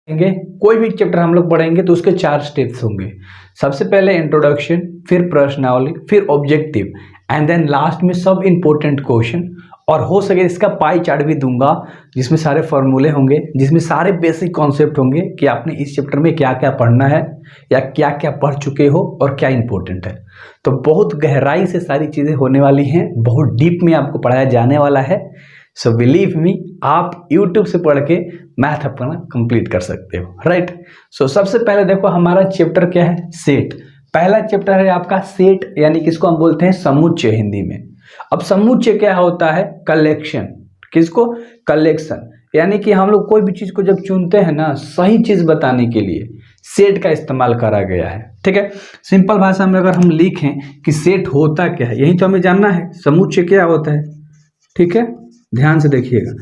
पढ़ेंगे, कोई भी चैप्टर हम लोग पढ़ेंगे तो उसके 4 स्टेप्स होंगे। सबसे पहले इंट्रोडक्शन, फिर प्रश्नावली, फिर ऑब्जेक्टिव एंड देन लास्ट में सब इंपॉर्टेंट क्वेश्चन। और हो सके इसका पाई चार्ट भी दूंगा जिसमें सारे फॉर्मूले होंगे, जिसमें सारे बेसिक कॉन्सेप्ट होंगे कि आपने इस चैप्टर में क्या क्या पढ़ना है या क्या क्या पढ़ चुके हो और क्या इंपॉर्टेंट है। तो बहुत गहराई से सारी चीज़ें होने वाली हैं, बहुत डीप में आपको पढ़ाया जाने वाला है। सो बिलीव मी, आप यूट्यूब से पढ़ के मैथ अपना कंप्लीट कर सकते हो, राइट। सो सबसे पहले देखो हमारा चैप्टर क्या है, सेट। पहला चैप्टर है आपका सेट, यानी कि इसको हम बोलते हैं समुच्चय हिंदी में। अब समुच्चय क्या होता है, कलेक्शन। किसको, कलेक्शन। यानी कि हम लोग कोई भी चीज को जब चुनते हैं ना, सही चीज बताने के लिए सेट का इस्तेमाल करा गया है, ठीक है। सिंपल भाषा में अगर हम लिखें कि सेट होता क्या है, यही तो हमें जानना है, समुच्चय क्या होता है, ठीक है। ध्यान से देखिएगा,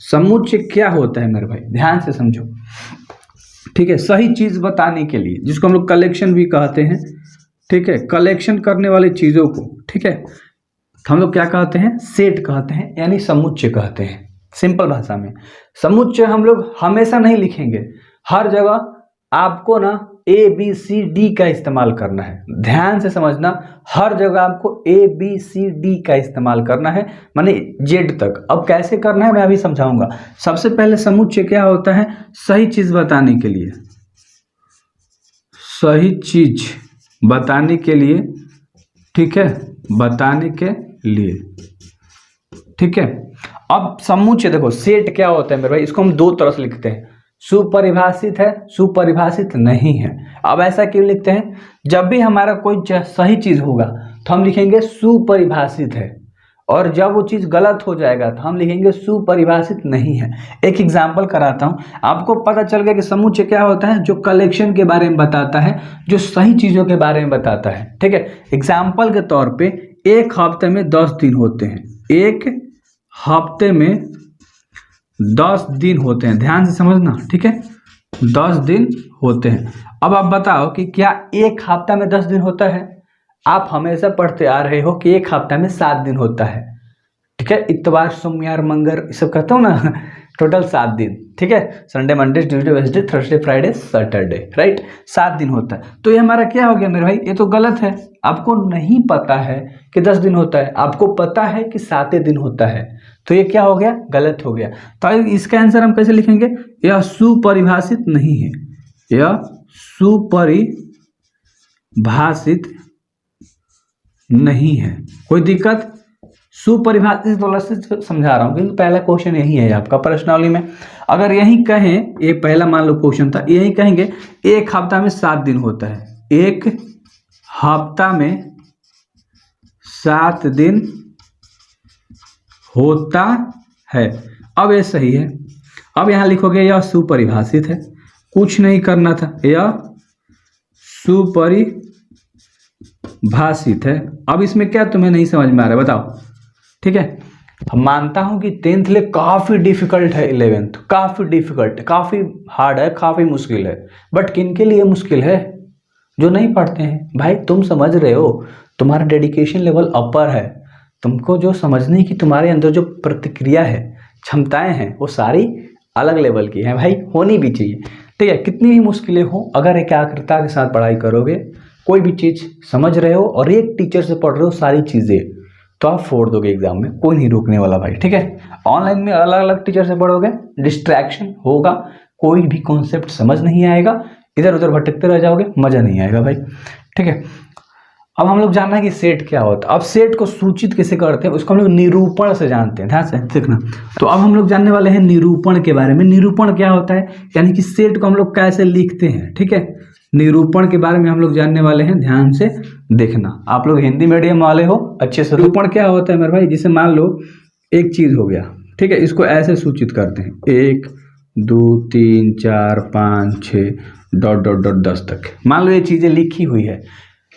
समुच्चय क्या होता है मेरे भाई, ध्यान से समझो, ठीक है। सही चीज बताने के लिए, जिसको हम लोग कलेक्शन भी कहते हैं, ठीक है, कलेक्शन करने वाली चीजों को, ठीक है, हम लोग क्या कहते हैं, सेट कहते हैं, यानी समुच्चय कहते हैं। सिंपल भाषा में समुच्चय हम लोग हमेशा नहीं लिखेंगे, हर जगह आपको ना ABCD का इस्तेमाल करना है। ध्यान से समझना, हर जगह आपको ABCD का इस्तेमाल करना है, माने Z तक। अब कैसे करना है मैं अभी समझाऊंगा। सबसे पहले समुच्चय क्या होता है, सही चीज बताने के लिए, सही चीज बताने के लिए, ठीक है, बताने के लिए, ठीक है। अब समुच्चय देखो, सेट क्या होता है मेरे भाई, इसको हम दो तरह से लिखते हैं, सुपरिभाषित है, सुपरिभाषित नहीं है। अब ऐसा क्यों लिखते हैं, जब भी हमारा कोई सही चीज होगा तो हम लिखेंगे सुपरिभाषित है, और जब वो चीज गलत हो जाएगा तो हम लिखेंगे सुपरिभाषित नहीं है। एक एग्जाम्पल कराता हूं, आपको पता चल गया कि समुच्चय क्या होता है, जो कलेक्शन के बारे में बताता है, जो सही चीजों के बारे में बताता है, ठीक है। एग्जाम्पल के तौर पे एक हफ्ते में 10 दिन होते हैं, एक हफ्ते में 10 दिन होते हैं, ध्यान से समझना, ठीक है, 10 दिन होते हैं। अब आप बताओ कि क्या एक हफ्ता में 10 दिन होता है। आप हमेशा पढ़ते आ रहे हो कि एक हफ्ता में 7 दिन होता है, ठीक है। इतवार, सोमवार, मंगल, ये सब कहता हूँ ना, टोटल 7 दिन, ठीक है। Sunday, Monday, Tuesday, Wednesday, Thursday, Friday, Saturday, right, 7 दिन होता है। तो ये हमारा क्या हो गया मेरे भाई, ये तो गलत है। आपको नहीं पता है कि 10 दिन होता है, आपको पता है कि 7 दिन होता है, तो ये क्या हो गया, गलत हो गया। तो इसका आंसर हम कैसे लिखेंगे, यह सुपरिभाषित नहीं है, यह सुपरिभाषित नहीं है। कोई दिक्कत, सुपरिभाषित वाला से समझा रहा हूं क्योंकि पहला क्वेश्चन यही है आपका प्रश्नावली में। अगर यही कहें, ये पहला मान लो क्वेश्चन था, यही कहेंगे एक हफ्ता में 7 दिन होता है, एक हफ्ता में 7 दिन होता है। अब ये सही है। अब यहां लिखोगे यह सुपरिभाषित है, कुछ नहीं करना था, यह सुपरिभाषित है। अब इसमें क्या तुम्हें नहीं समझ में आ रहा है बताओ, ठीक है। हम मानता हूं कि 10th लिए काफी डिफिकल्ट है, 11th काफी डिफिकल्ट, काफी हार्ड है, काफी मुश्किल है, बट किन के लिए मुश्किल है, जो नहीं पढ़ते हैं। भाई तुम समझ रहे हो, तुम्हारा डेडिकेशन लेवल अपर है, तुमको जो समझने की तुम्हारे अंदर जो प्रतिक्रिया है, क्षमताएं हैं, वो सारी अलग लेवल की हैं भाई, होनी भी चाहिए, ठीक है। कितनी भी मुश्किलें हो, अगर एकाग्रता के साथ पढ़ाई करोगे, कोई भी चीज़ समझ रहे हो और एक टीचर से पढ़ रहे हो सारी चीज़ें, तो आप फोड़ दोगे एग्जाम में, कोई नहीं रोकने वाला भाई, ठीक है। ऑनलाइन में अलग अलग टीचर से पढ़ोगे, डिस्ट्रैक्शन होगा, कोई भी कॉन्सेप्ट समझ नहीं आएगा, इधर उधर भटकते रह जाओगे, मजा नहीं आएगा भाई, ठीक है। अब हम लोग जानना है कि सेट क्या होता है। अब सेट को सूचित कैसे करते हैं, उसको हम लोग निरूपण से जानते हैं, ध्यान से देखना। तो अब हम लोग जानने वाले हैं निरूपण के बारे में। निरूपण क्या होता है, यानी कि सेट को हम लोग कैसे लिखते हैं, ठीक है। निरूपण के बारे में हम लोग जानने वाले हैं, ध्यान से देखना। आप लोग हिंदी मीडियम वाले हो, अच्छे से। निरूपण क्या होता है मेरे भाई, जिसे मान लो एक चीज हो गया, ठीक है, इसको ऐसे सूचित करते हैं, 1 2 3 4 5 6 डॉट डॉट डॉट 10 तक। मान लो ये चीजें लिखी हुई है,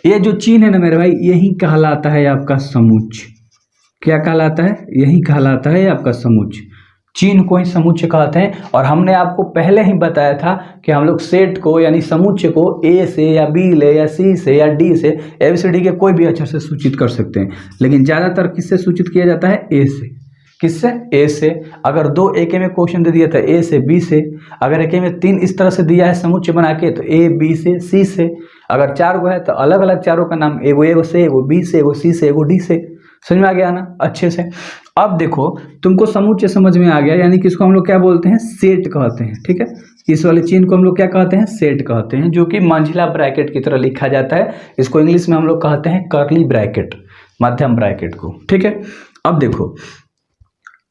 ये जो चिन्ह है ना मेरे भाई, यही कहलाता है आपका समुच्चय। क्या कहलाता है, यही कहलाता है आपका समुच्चय। चिन्ह को ही समुच्चय कहते हैं। और हमने आपको पहले ही बताया था कि हम लोग सेट को यानी समुच्चय को A से या B ले या C से या D से, ABCD के कोई भी अक्षर से सूचित कर सकते हैं, लेकिन ज्यादातर किससे सूचित किया जाता है, A से। किससे? ए से। अगर 2 एक में क्वेश्चन दे दिया था ए से बी से, अगर एक में 3 इस तरह से दिया है समुच्चय बना के तो ए बी से सी से, अगर 4 गो है तो अलग अलग चारों का नाम एगो से, एगो बी से, एगो सी से, एगो डी से। समझ में आ गया ना अच्छे से। अब देखो तुमको समुच्चय समझ में आ गया, यानी कि इसको हम लोग क्या बोलते हैं? सेट कहते हैं। ठीक है, इस वाले चिन्ह को हम लोग क्या कहते हैं? सेट कहते हैं, जो कि मंझला ब्रैकेट की तरह लिखा जाता है। इसको इंग्लिश में हम लोग कहते हैं कर्ली ब्रैकेट, मध्यम ब्रैकेट को। ठीक है, अब देखो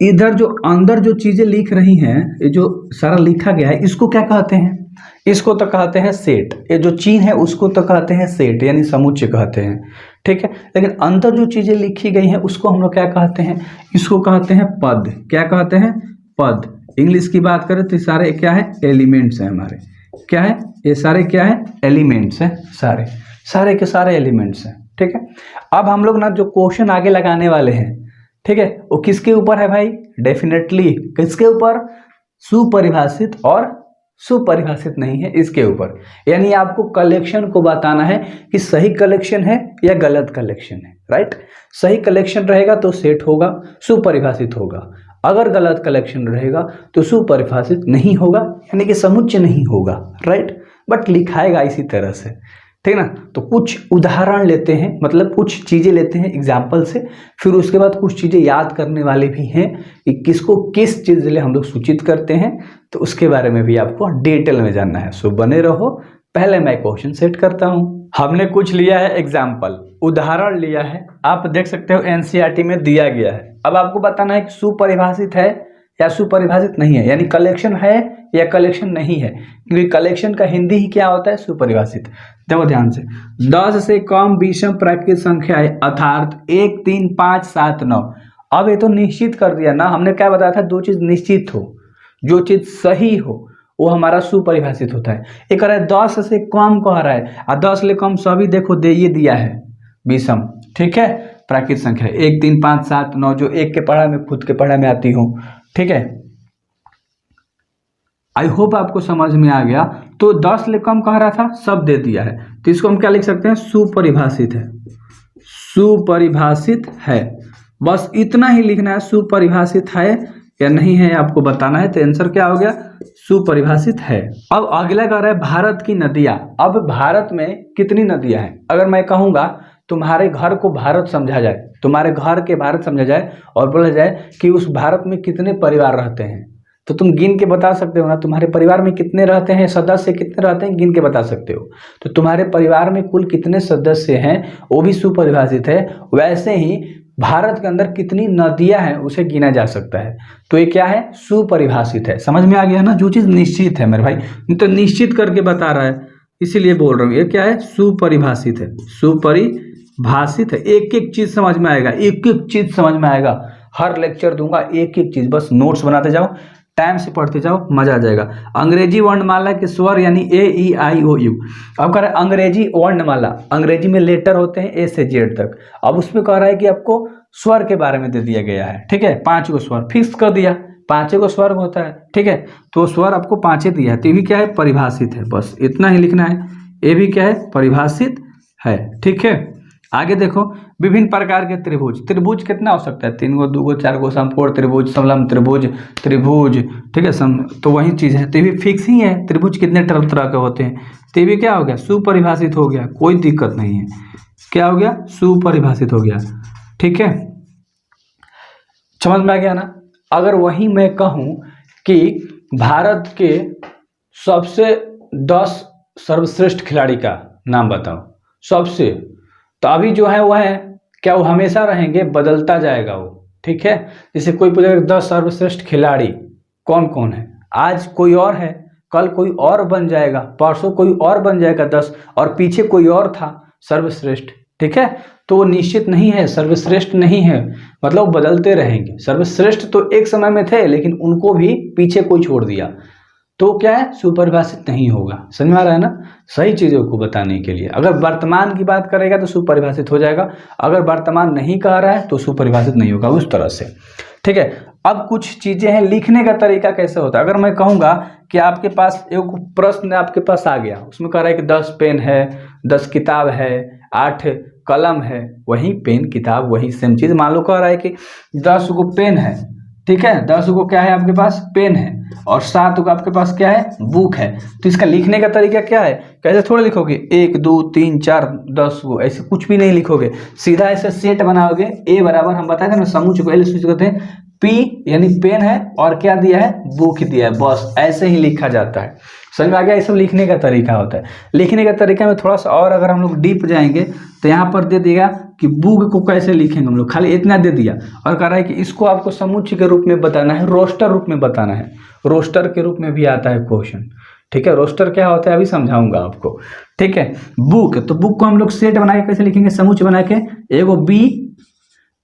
इधर जो अंदर जो चीजें लिख रही हैं, ये जो सारा लिखा गया है, इसको क्या कहते हैं? इसको तो कहते हैं सेट। ये जो चिन्ह है उसको तो कहते हैं सेट, यानी समुच्चय कहते हैं। ठीक है, लेकिन अंदर जो चीजें लिखी गई हैं उसको हम लोग क्या कहते हैं? इसको कहते हैं पद। क्या कहते हैं? पद। इंग्लिश की बात करें तो सारे क्या है? एलिमेंट्स हैं हमारे। क्या है? ये सारे क्या है? एलिमेंट्स हैं। सारे सारे के सारे एलिमेंट्स हैं। ठीक है, अब हम लोग ना जो क्वेश्चन आगे लगाने वाले हैं, ठीक है, वो किसके ऊपर है भाई? डेफिनेटली किसके ऊपर? सुपरिभाषित और सुपरिभाषित नहीं है, इसके ऊपर। यानी आपको कलेक्शन को बताना है कि सही कलेक्शन है या गलत कलेक्शन है। राइट, सही कलेक्शन रहेगा तो सेट होगा, सुपरिभाषित होगा। अगर गलत कलेक्शन रहेगा तो सुपरिभाषित नहीं होगा, यानी कि समुच्चय नहीं होगा। राइट, बट लिखाएगा इसी तरह से। ठीक ना, तो कुछ उदाहरण लेते हैं, मतलब कुछ चीजें लेते हैं एग्जाम्पल से, फिर उसके बाद कुछ चीजें याद करने वाले भी हैं कि किसको किस चीज के लिए हम लोग सूचित करते हैं, तो उसके बारे में भी आपको डिटेल में जानना है। सो बने रहो। पहले मैं क्वेश्चन सेट करता हूं। हमने कुछ लिया है एग्जाम्पल, उदाहरण लिया है, आप देख सकते हो एनसीईआरटी में दिया गया है। अब आपको बताना है कि सुपरिभाषित है या सुपरिभाषित नहीं है, यानी कलेक्शन है या कलेक्शन नहीं है, क्योंकि कलेक्शन का हिंदी ही क्या होता है? सुपरिभाषित। देखो ध्यान से, 10 से कम विषम प्राकृतिक संख्या है, अर्थात 1, 3, 5, 7, 9। अब ये तो निश्चित कर दिया ना, हमने क्या बताया था? 2 चीज निश्चित हो, जो चीज सही हो वो हमारा सुपरिभाषित होता है। एक कह रहा है 10 से कम कह रहा है, और 10 से कम सभी देखो दे ये दिया है विषम। ठीक है, प्राकृतिक संख्या 1, 3, 5, 7, 9, जो एक के पढ़ा में खुद के पढ़ा में आती हूँ। ठीक है, आई होप आपको समझ में आ गया। तो 10 ले कम कह रहा था, सब दे दिया है, तो इसको हम क्या लिख सकते हैं? सुपरिभाषित है। सुपरिभाषित है, बस इतना ही लिखना है। सुपरिभाषित है या नहीं है आपको बताना है, तो आंसर क्या हो गया? सुपरिभाषित है। अब अगला कह रहा है भारत की नदियां। अब भारत में कितनी नदियां हैं? अगर मैं कहूंगा तुम्हारे घर को भारत समझा जाए, तुम्हारे घर के भारत समझा जाए और बोला जाए कि उस भारत में कितने परिवार रहते हैं, तो तुम गिन के बता सकते हो ना। तुम्हारे परिवार में कितने रहते हैं, सदस्य कितने रहते हैं, गिन के बता सकते हो। तो तुम्हारे परिवार में कुल कितने सदस्य हैं वो भी सुपरिभाषित है। वैसे ही भारत के अंदर कितनी नदियां हैं उसे गिना जा सकता है, तो ये क्या है? सुपरिभाषित है। समझ में आ गया ना? जो चीज निश्चित है मेरे भाई, तो निश्चित करके बता रहा है, इसीलिए बोल रहा हूँ। ये क्या है? सुपरिभाषित है। सुपरिभाषित है, एक एक चीज समझ में आएगा, एक एक चीज समझ में आएगा। हर लेक्चर दूंगा एक एक चीज, बस नोट्स बनाते जाओ, टाइम से पढ़ते जाओ, मजा आ जाएगा। अंग्रेजी वर्णमाला के स्वर यानी ए ई आई ओ यू। अब कह रहा है अंग्रेजी वर्णमाला, अंग्रेजी में लेटर होते हैं ए से जेड तक। अब उसमें कह रहा है कि आपको स्वर के बारे में दे दिया गया है। ठीक है, 5 को स्वर फिक्स कर दिया, 5 को स्वर होता है। ठीक है, तो स्वर आपको 5 दिया है, तो ये भी क्या है? परिभाषित है। बस इतना ही लिखना है, ये भी क्या है? परिभाषित है। ठीक है, आगे देखो, विभिन्न प्रकार के त्रिभुज। त्रिभुज कितना हो सकता है? 3 गो, 2 गो, 4 गो, समकोण त्रिभुज, समलंब त्रिभुज, त्रिभुज। ठीक है, तो वही चीज है, तो भी फिक्स ही है। त्रिभुज कितने तरह के होते हैं, तो भी क्या हो गया? सुपरिभाषित हो गया, कोई दिक्कत नहीं है। क्या हो गया? सुपरिभाषित हो गया। ठीक है, समझ में आ गया ना? अगर वही मैं कहूं कि भारत के सबसे 10 सर्वश्रेष्ठ खिलाड़ी का नाम बताओ, सबसे, तो अभी जो है वह है क्या? वो हमेशा रहेंगे, बदलता जाएगा वो। ठीक है, जैसे कोई पूछेगा 10 सर्वश्रेष्ठ खिलाड़ी कौन कौन है, आज कोई और है, कल कोई और बन जाएगा, परसों कोई और बन जाएगा 10, और पीछे कोई और था सर्वश्रेष्ठ। ठीक है, तो वो निश्चित नहीं है, सर्वश्रेष्ठ नहीं है, मतलब बदलते रहेंगे। सर्वश्रेष्ठ तो एक समय में थे, लेकिन उनको भी पीछे कोई छोड़ दिया, तो क्या है? सुपरिभाषित नहीं होगा। समझ में आ रहा है ना? सही चीजों को बताने के लिए अगर वर्तमान की बात करेगा तो सुपरिभाषित हो जाएगा, अगर वर्तमान नहीं कह रहा है तो सुपरिभाषित नहीं होगा, उस तरह से। ठीक है, अब कुछ चीजें हैं, लिखने का तरीका कैसे होता है। अगर मैं कहूंगा कि आपके पास एक प्रश्न आपके पास आ गया, उसमें कह रहा है कि 10 पेन है, 10 किताब है, 8 कलम है, वही पेन किताब वही सेम चीज। मान लो कह रहा है कि 10 गो पेन है, ठीक है, 10 को क्या है आपके पास पेन है, और 7 को आपके पास क्या है बुक है। तो इसका लिखने का तरीका क्या है, कैसे थोड़ा लिखोगे 1 2 3 4 10 को, ऐसे कुछ भी नहीं लिखोगे, सीधा ऐसे सेट बनाओगे। ए बराबर हम बताए थे ना समूह को एल सूचित करते हैं, पी यानी पेन है और क्या दिया है बुक दिया है, बस ऐसे ही लिखा जाता है। समझ में आ गया, ये सब लिखने का तरीका होता है। लिखने का तरीका में थोड़ा सा और अगर हम लोग डीप जाएंगे तो यहाँ पर दे देगा कि बुक को कैसे लिखेंगे हम लोग, खाली इतना दे दिया और कह रहा है कि इसको आपको समुच्चय के रूप में बताना है, रोस्टर रूप में बताना है। रोस्टर के रूप में भी आता है क्वेश्चन, ठीक है। रोस्टर क्या होता है अभी समझाऊंगा आपको, ठीक है। बुक, तो बुक को हम लोग सेट बना के कैसे लिखेंगे, समुच्चय बना के, एगो बी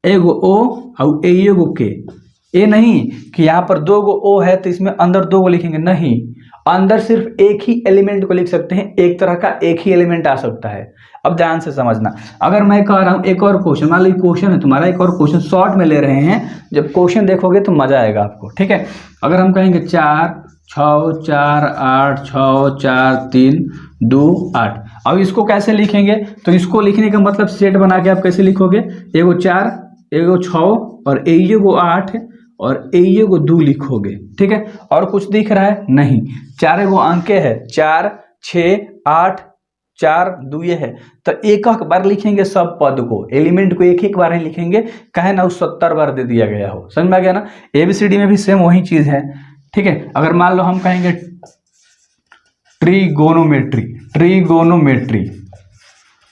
एगो ओ और एगो के। ये नहीं कि यहाँ पर 2 गो ओ है तो इसमें अंदर 2 गो लिखेंगे, नहीं, अंदर सिर्फ एक ही एलिमेंट को लिख सकते हैं, एक तरह का एक ही एलिमेंट आ सकता है। अब ध्यान से समझना, अगर मैं कह रहा हूँ एक और क्वेश्चन, मान लो क्वेश्चन है तुम्हारा, एक और क्वेश्चन शॉर्ट में ले रहे हैं, जब क्वेश्चन देखोगे तो मजा आएगा आपको, ठीक है। अगर हम कहेंगे 4 6 4 8 6 4 3 2 8, अब इसको कैसे लिखेंगे, तो इसको लिखने का मतलब सेट बना के आप कैसे लिखोगे, एगो 4 एगो 6 और एगो 8 और एगो 2 लिखोगे, ठीक है। और कुछ दिख रहा है नहीं, 4 गो अंक है, 4 6 8 4 2 ये है, तो एक बार लिखेंगे सब पद को, एलिमेंट को एक बार ही लिखेंगे, कहे ना 70 बार दे दिया गया हो। समझ में आ गया ना, एबीसीडी में भी सेम वही चीज है, ठीक है। अगर मान लो हम कहेंगे ट्रीगोनोमेट्री, ट्रीगोनोमेट्री,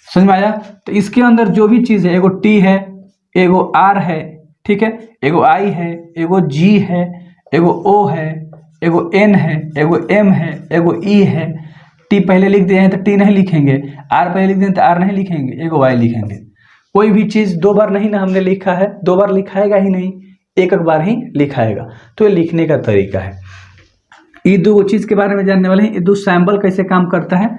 समझ में आया, तो इसके अंदर जो भी चीज है, एगो टी है, एगो आर है, ठीक है, एगो आई है, एगो जी है, एगो ओ है, एगो एन है, एगो एम है, एगो ई है। टी पहले लिख दिए हैं तो टी नहीं लिखेंगे, आर पहले लिख दिए तो आर नहीं लिखेंगे, एगो वाई लिखेंगे। कोई भी चीज 2 बार नहीं ना हमने लिखा है, 2 बार लिखाएगा ही नहीं, एक बार ही लिखाएगा। तो ये लिखने का तरीका है। ये 2 चीज के बारे में जानने वाले हैं, ये 2 सैंपल कैसे काम करता है।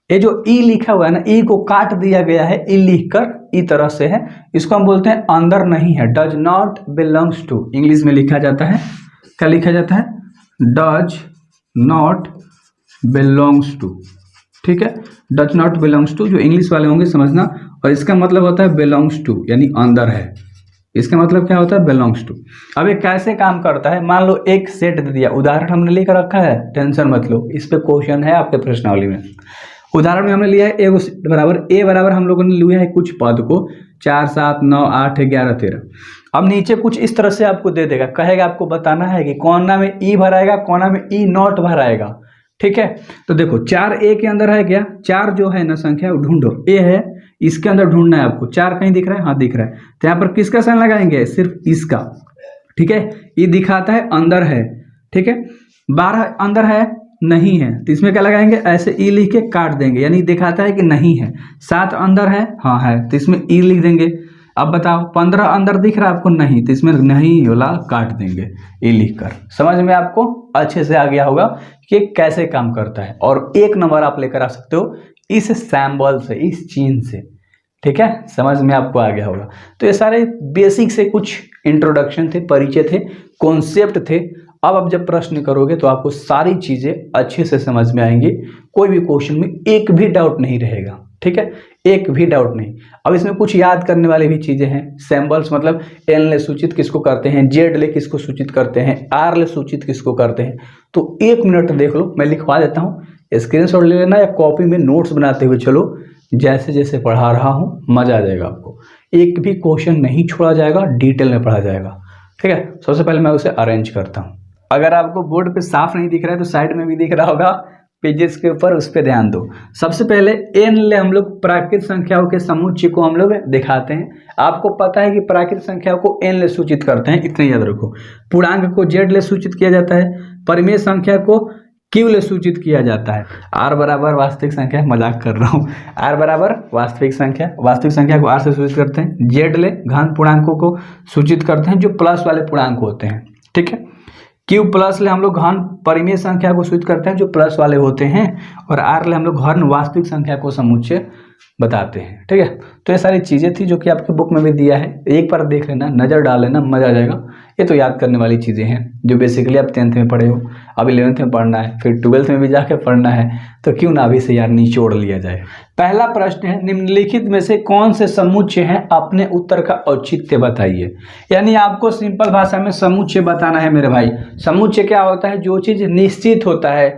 ये जो ई लिखा हुआ है ना, ई को काट दिया गया है, ई लिखकर ई तरह से है, इसको हम बोलते हैं अंदर नहीं है, does not belongs to, English में लिखा जाता है, क्या लिखा जाता है, डज नॉट बिलोंग्स टू, ठीक है, डज नॉट बिलोंग्स टू, जो इंग्लिश वाले होंगे समझना। और इसका मतलब होता है बिलोंग्स टू, यानी अंदर है, इसका मतलब क्या होता है बिलोंग्स टू। अब ये कैसे काम करता है, मान लो एक सेट दे दिया, उदाहरण हमने लेकर रखा है, टेंशन मत लो, इस पे क्वेश्चन है आपके प्रश्नावली में। उदाहरण में हमने लिया है ए बराबर, ए बराबर हम लोगों ने लिया है कुछ पद को 4 7 9 8 11 13। अब नीचे कुछ इस तरह से आपको दे देगा, कहेगा आपको बताना है कि कोना में ई भराएगा, कोना में ई नॉट भराएगा, ठीक है। तो देखो 4 ए के अंदर है क्या, 4 जो है ना संख्या ढूंढो, ए है, इसके अंदर ढूंढना है आपको। 4 कहीं दिख रहा है, हाँ दिख रहा है, तो यहाँ पर किसका साइन लगाएंगे, सिर्फ इसका, ठीक है। ये दिखाता है अंदर है, ठीक है। 12 अंदर है नहीं है, तो इसमें क्या लगाएंगे, ऐसे ई लिख के काट देंगे, यानी दिखाता है कि नहीं है। 7 अंदर है, हाँ है, तो इसमें ई लिख देंगे। अब बताओ 15 अंदर दिख रहा है आपको, नहीं, तो इसमें नहीं वाला काट देंगे ई लिखकर। समझ में आपको अच्छे से आ गया होगा कि कैसे काम करता है। और 1 नंबर आप लेकर आ सकते हो इस सैम्बल से, इस चिन्ह से, ठीक है, समझ में आपको आ गया होगा। तो ये सारे बेसिक से कुछ इंट्रोडक्शन थे, परिचय थे, कॉन्सेप्ट थे। अब जब प्रश्न करोगे तो आपको सारी चीजें अच्छे से समझ में आएंगी, कोई भी क्वेश्चन में एक भी डाउट नहीं रहेगा, ठीक है, एक भी डाउट नहीं। अब इसमें कुछ याद करने वाली भी चीजें हैं, सैम्बल्स मतलब एन ले सूचित किसको करते हैं, जेड ले किसको सूचित करते हैं, आर ले सूचित किसको करते हैं। तो 1 मिनट देख लो, मैं लिखवा देता हूँ, स्क्रीनशॉट ले लेना या कॉपी में नोट्स बनाते हुए चलो, जैसे जैसे पढ़ा रहा हूँ मजा आ जाएगा आपको, एक भी क्वेश्चन नहीं छोड़ा जाएगा, डिटेल में पढ़ा जाएगा, ठीक है। सबसे पहले मैं उसे अरेंज करता हूँ। अगर आपको बोर्ड पे साफ नहीं दिख रहा है तो साइड में भी दिख रहा होगा पेजेस के ऊपर, उस पर ध्यान दो। सबसे पहले एन ले हम लोग प्राकृत संख्याओं के समुच्चय को हम लोग दिखाते हैं। आपको पता है कि प्राकृत संख्याओं को एन ले सूचित करते हैं, इतने याद रखो। पूर्णांक को जेड ले सूचित किया जाता है, परिमेय संख्या को क्यू ले सूचित किया जाता है। आर बराबर वास्तविक संख्या, मजाक कर रहा हूँ, आर बराबर वास्तविक संख्या को आर से सूचित करते हैं। जेड ले घन पूर्णांकों को सूचित करते हैं जो प्लस वाले पूर्णांक होते हैं, ठीक है। क्यू प्लस ले हम लोग घन परिमेय संख्या को सूचित करते हैं जो प्लस वाले होते हैं, और आर ले हम लोग घन वास्तविक संख्या को समुच्चय बताते हैं, ठीक है। तो ये सारी चीज़ें थी जो कि आपके बुक में भी दिया है, एक बार देख लेना, नज़र डाल लेना, मजा आ जाएगा। ये तो याद करने वाली चीज़ें हैं जो बेसिकली आप 10th में पढ़े हो, अब 11th में पढ़ना है, फिर 12th में भी जाके पढ़ना है, तो क्यों ना अभी से यार निचोड़ लिया जाए। पहला प्रश्न है, निम्नलिखित में से कौन से समुच्चय हैं, अपने उत्तर का औचित्य बताइए। यानी आपको सिंपल भाषा में समुच्चय बताना है मेरे भाई। समुच्चय क्या होता है? जो चीज़ निश्चित होता है,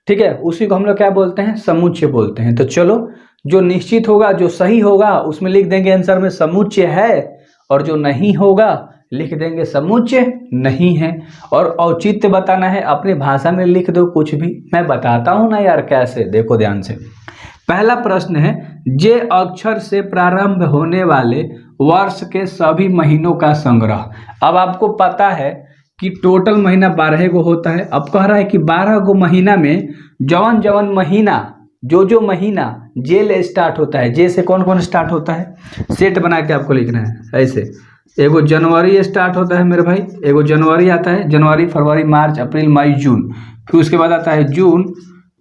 ठीक है, उसी को हम लोग क्या बोलते हैं? समुच्चय बोलते हैं। तो चलो, जो निश्चित होगा, जो सही होगा, उसमें लिख देंगे आंसर में समुच्चय है, और जो नहीं होगा लिख देंगे समुच्चय नहीं है। और औचित्य बताना है, अपनी भाषा में लिख दो कुछ भी, मैं बताता हूं ना यार कैसे, देखो ध्यान से। पहला प्रश्न है, जे अक्षर से प्रारंभ होने वाले वर्ष के सभी महीनों का संग्रह। अब आपको पता है कि टोटल महीना 12 गो होता है। अब कह रहा है कि 12 गो महीना में जवन जवन महीना, जो महीना जे ले स्टार्ट होता है, जे से कौन कौन स्टार्ट होता है, सेट बना के आपको लिखना है ऐसे। एगो जनवरी स्टार्ट होता है मेरे भाई, एगो जनवरी आता है, जनवरी फरवरी मार्च अप्रैल मई जून, फिर उसके बाद आता है जून,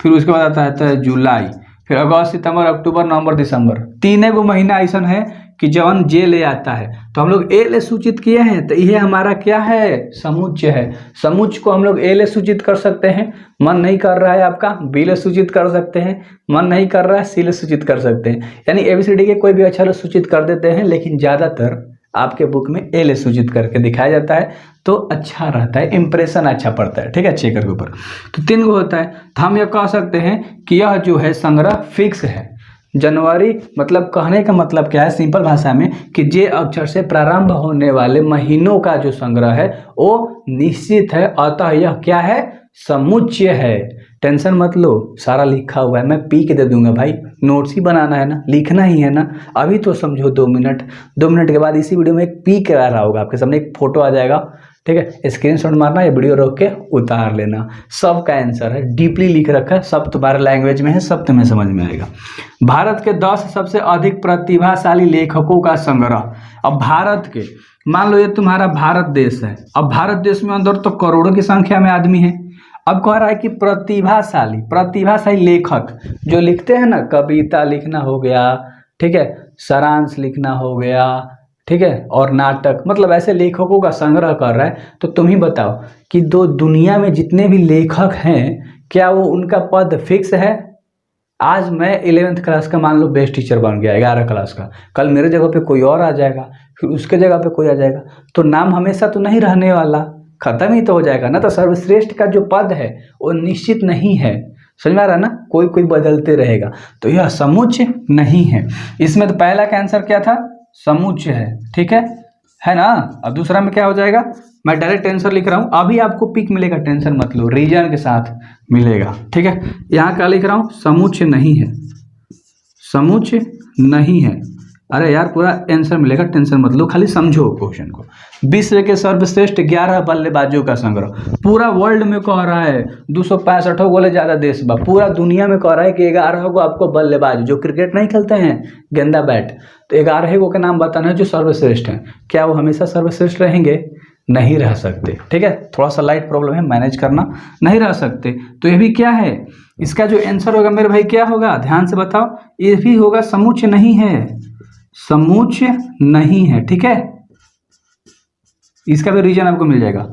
फिर उसके बाद आता है जुलाई, फिर अगस्त सितंबर अक्टूबर नवंबर दिसंबर। 3 गो महीना ऐसा है कि जवन जे ले आता है, तो हम लोग ए ले सूचित किए हैं, तो यह हमारा क्या है? समुच्चय है। समुच्चय को हम लोग ए ले सूचित कर सकते हैं, मन नहीं कर रहा है आपका, बी ले सूचित कर सकते हैं, मन नहीं कर रहा है सी ले सूचित कर सकते हैं। यानी ABCD के कोई भी अक्षर ले सूचित कर देते हैं, लेकिन ज़्यादातर आपके बुक में ए ले सूचित करके दिखाया जाता है, तो अच्छा रहता है, इंप्रेशन अच्छा पड़ता है, ठीक है, चेकर के ऊपर। तो 3 गो होता है, तो हम यह कह सकते हैं कि यह जो है संग्रह फिक्स है। जनवरी मतलब कहने का मतलब क्या है सिंपल भाषा में, कि जे अक्षर से प्रारंभ होने वाले महीनों का जो संग्रह है वो निश्चित है, अतः यह क्या है? समुच्चय है। टेंशन मत लो, सारा लिखा हुआ है, मैं पी के दे दूंगा भाई, नोट्स ही बनाना है ना, लिखना ही है ना। अभी तो समझो 2 मिनट, 2 मिनट के बाद इसी वीडियो में एक पी करा रहा होगा आपके सामने, एक फोटो आ जाएगा, ठीक है, स्क्रीनशॉट मारना, ये वीडियो रोक के उतार लेना। सब का आंसर है, डीपली लिख रखा है, सब तुम्हारे लैंग्वेज में है, सब तुम्हें समझ में आएगा। भारत के 10 सबसे अधिक प्रतिभाशाली लेखकों का संग्रह। अब भारत के, मान लो ये तुम्हारा भारत देश है, अब भारत देश में अंदर तो करोड़ों की संख्या में आदमी है। अब कह रहा है कि प्रतिभाशाली लेखक जो लिखते हैं ना, कविता लिखना हो गया, ठीक है, सारांश लिखना हो गया, ठीक है, और नाटक, मतलब ऐसे लेखकों का संग्रह कर रहा है। तो तुम ही बताओ कि दुनिया में जितने भी लेखक हैं, क्या वो उनका पद फिक्स है? आज मैं 11th क्लास का मान लो बेस्ट टीचर बन गया, 11 क्लास का, कल मेरे जगह पे कोई और आ जाएगा, फिर उसके जगह पे कोई आ जाएगा, तो नाम हमेशा तो नहीं रहने वाला, खत्म ही तो हो जाएगा ना। तो सर्वश्रेष्ठ का जो पद है वो निश्चित नहीं है, समझ में आ रहा है ना, कोई कोई बदलते रहेगा, तो यह समुच्चय नहीं है। इसमें तो पहला का आंसर क्या था? समुच्चय है, ठीक है ना। अब दूसरा में क्या हो जाएगा? मैं डायरेक्ट आंसर लिख रहा हूँ, अभी आपको पिक मिलेगा, टेंशन मत लो, रीजन के साथ मिलेगा, ठीक है। यहाँ क्या लिख रहा हूँ? समुच्चय नहीं है, समुच्चय नहीं है। अरे यार पूरा आंसर मिलेगा, टेंशन मत लो, खाली समझो क्वेश्चन को। विश्व के सर्वश्रेष्ठ 11 बल्लेबाजों का संग्रह। पूरा वर्ल्ड में कह रहा है, 265 गोले ज़्यादा देश बा, पूरा दुनिया में कह रहा है कि 11 गो आपको बल्लेबाज जो क्रिकेट नहीं खेलते हैं, गेंदा बैट, तो 11 गो के नाम बताना है जो सर्वश्रेष्ठ हैं। क्या वो हमेशा सर्वश्रेष्ठ रहेंगे? नहीं रह सकते, ठीक है, थोड़ा सा लाइट प्रॉब्लम है, मैनेज करना, नहीं रह सकते। तो ये भी क्या है? इसका जो आंसर होगा मेरे भाई क्या होगा? ध्यान से बताओ, ये भी होगा समुच्चय नहीं है, समुच्चय नहीं है, ठीक है। इसका भी रीजन आपको मिल जाएगा।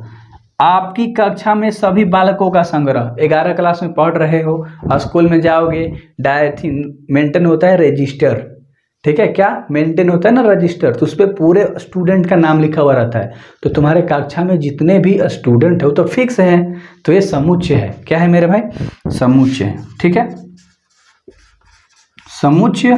आपकी कक्षा में सभी बालकों का संग्रह, 11 क्लास में पढ़ रहे हो, स्कूल में जाओगे, मेंटेन होता है रजिस्टर, ठीक है, क्या मेंटेन होता है ना रजिस्टर, तो उस पर पूरे स्टूडेंट का नाम लिखा हुआ रहता है। तो तुम्हारे कक्षा में जितने भी स्टूडेंट है वो तो फिक्स है, तो ये समुच्चय है। क्या है मेरे भाई? समुच्चय है, ठीक है, समुच्चय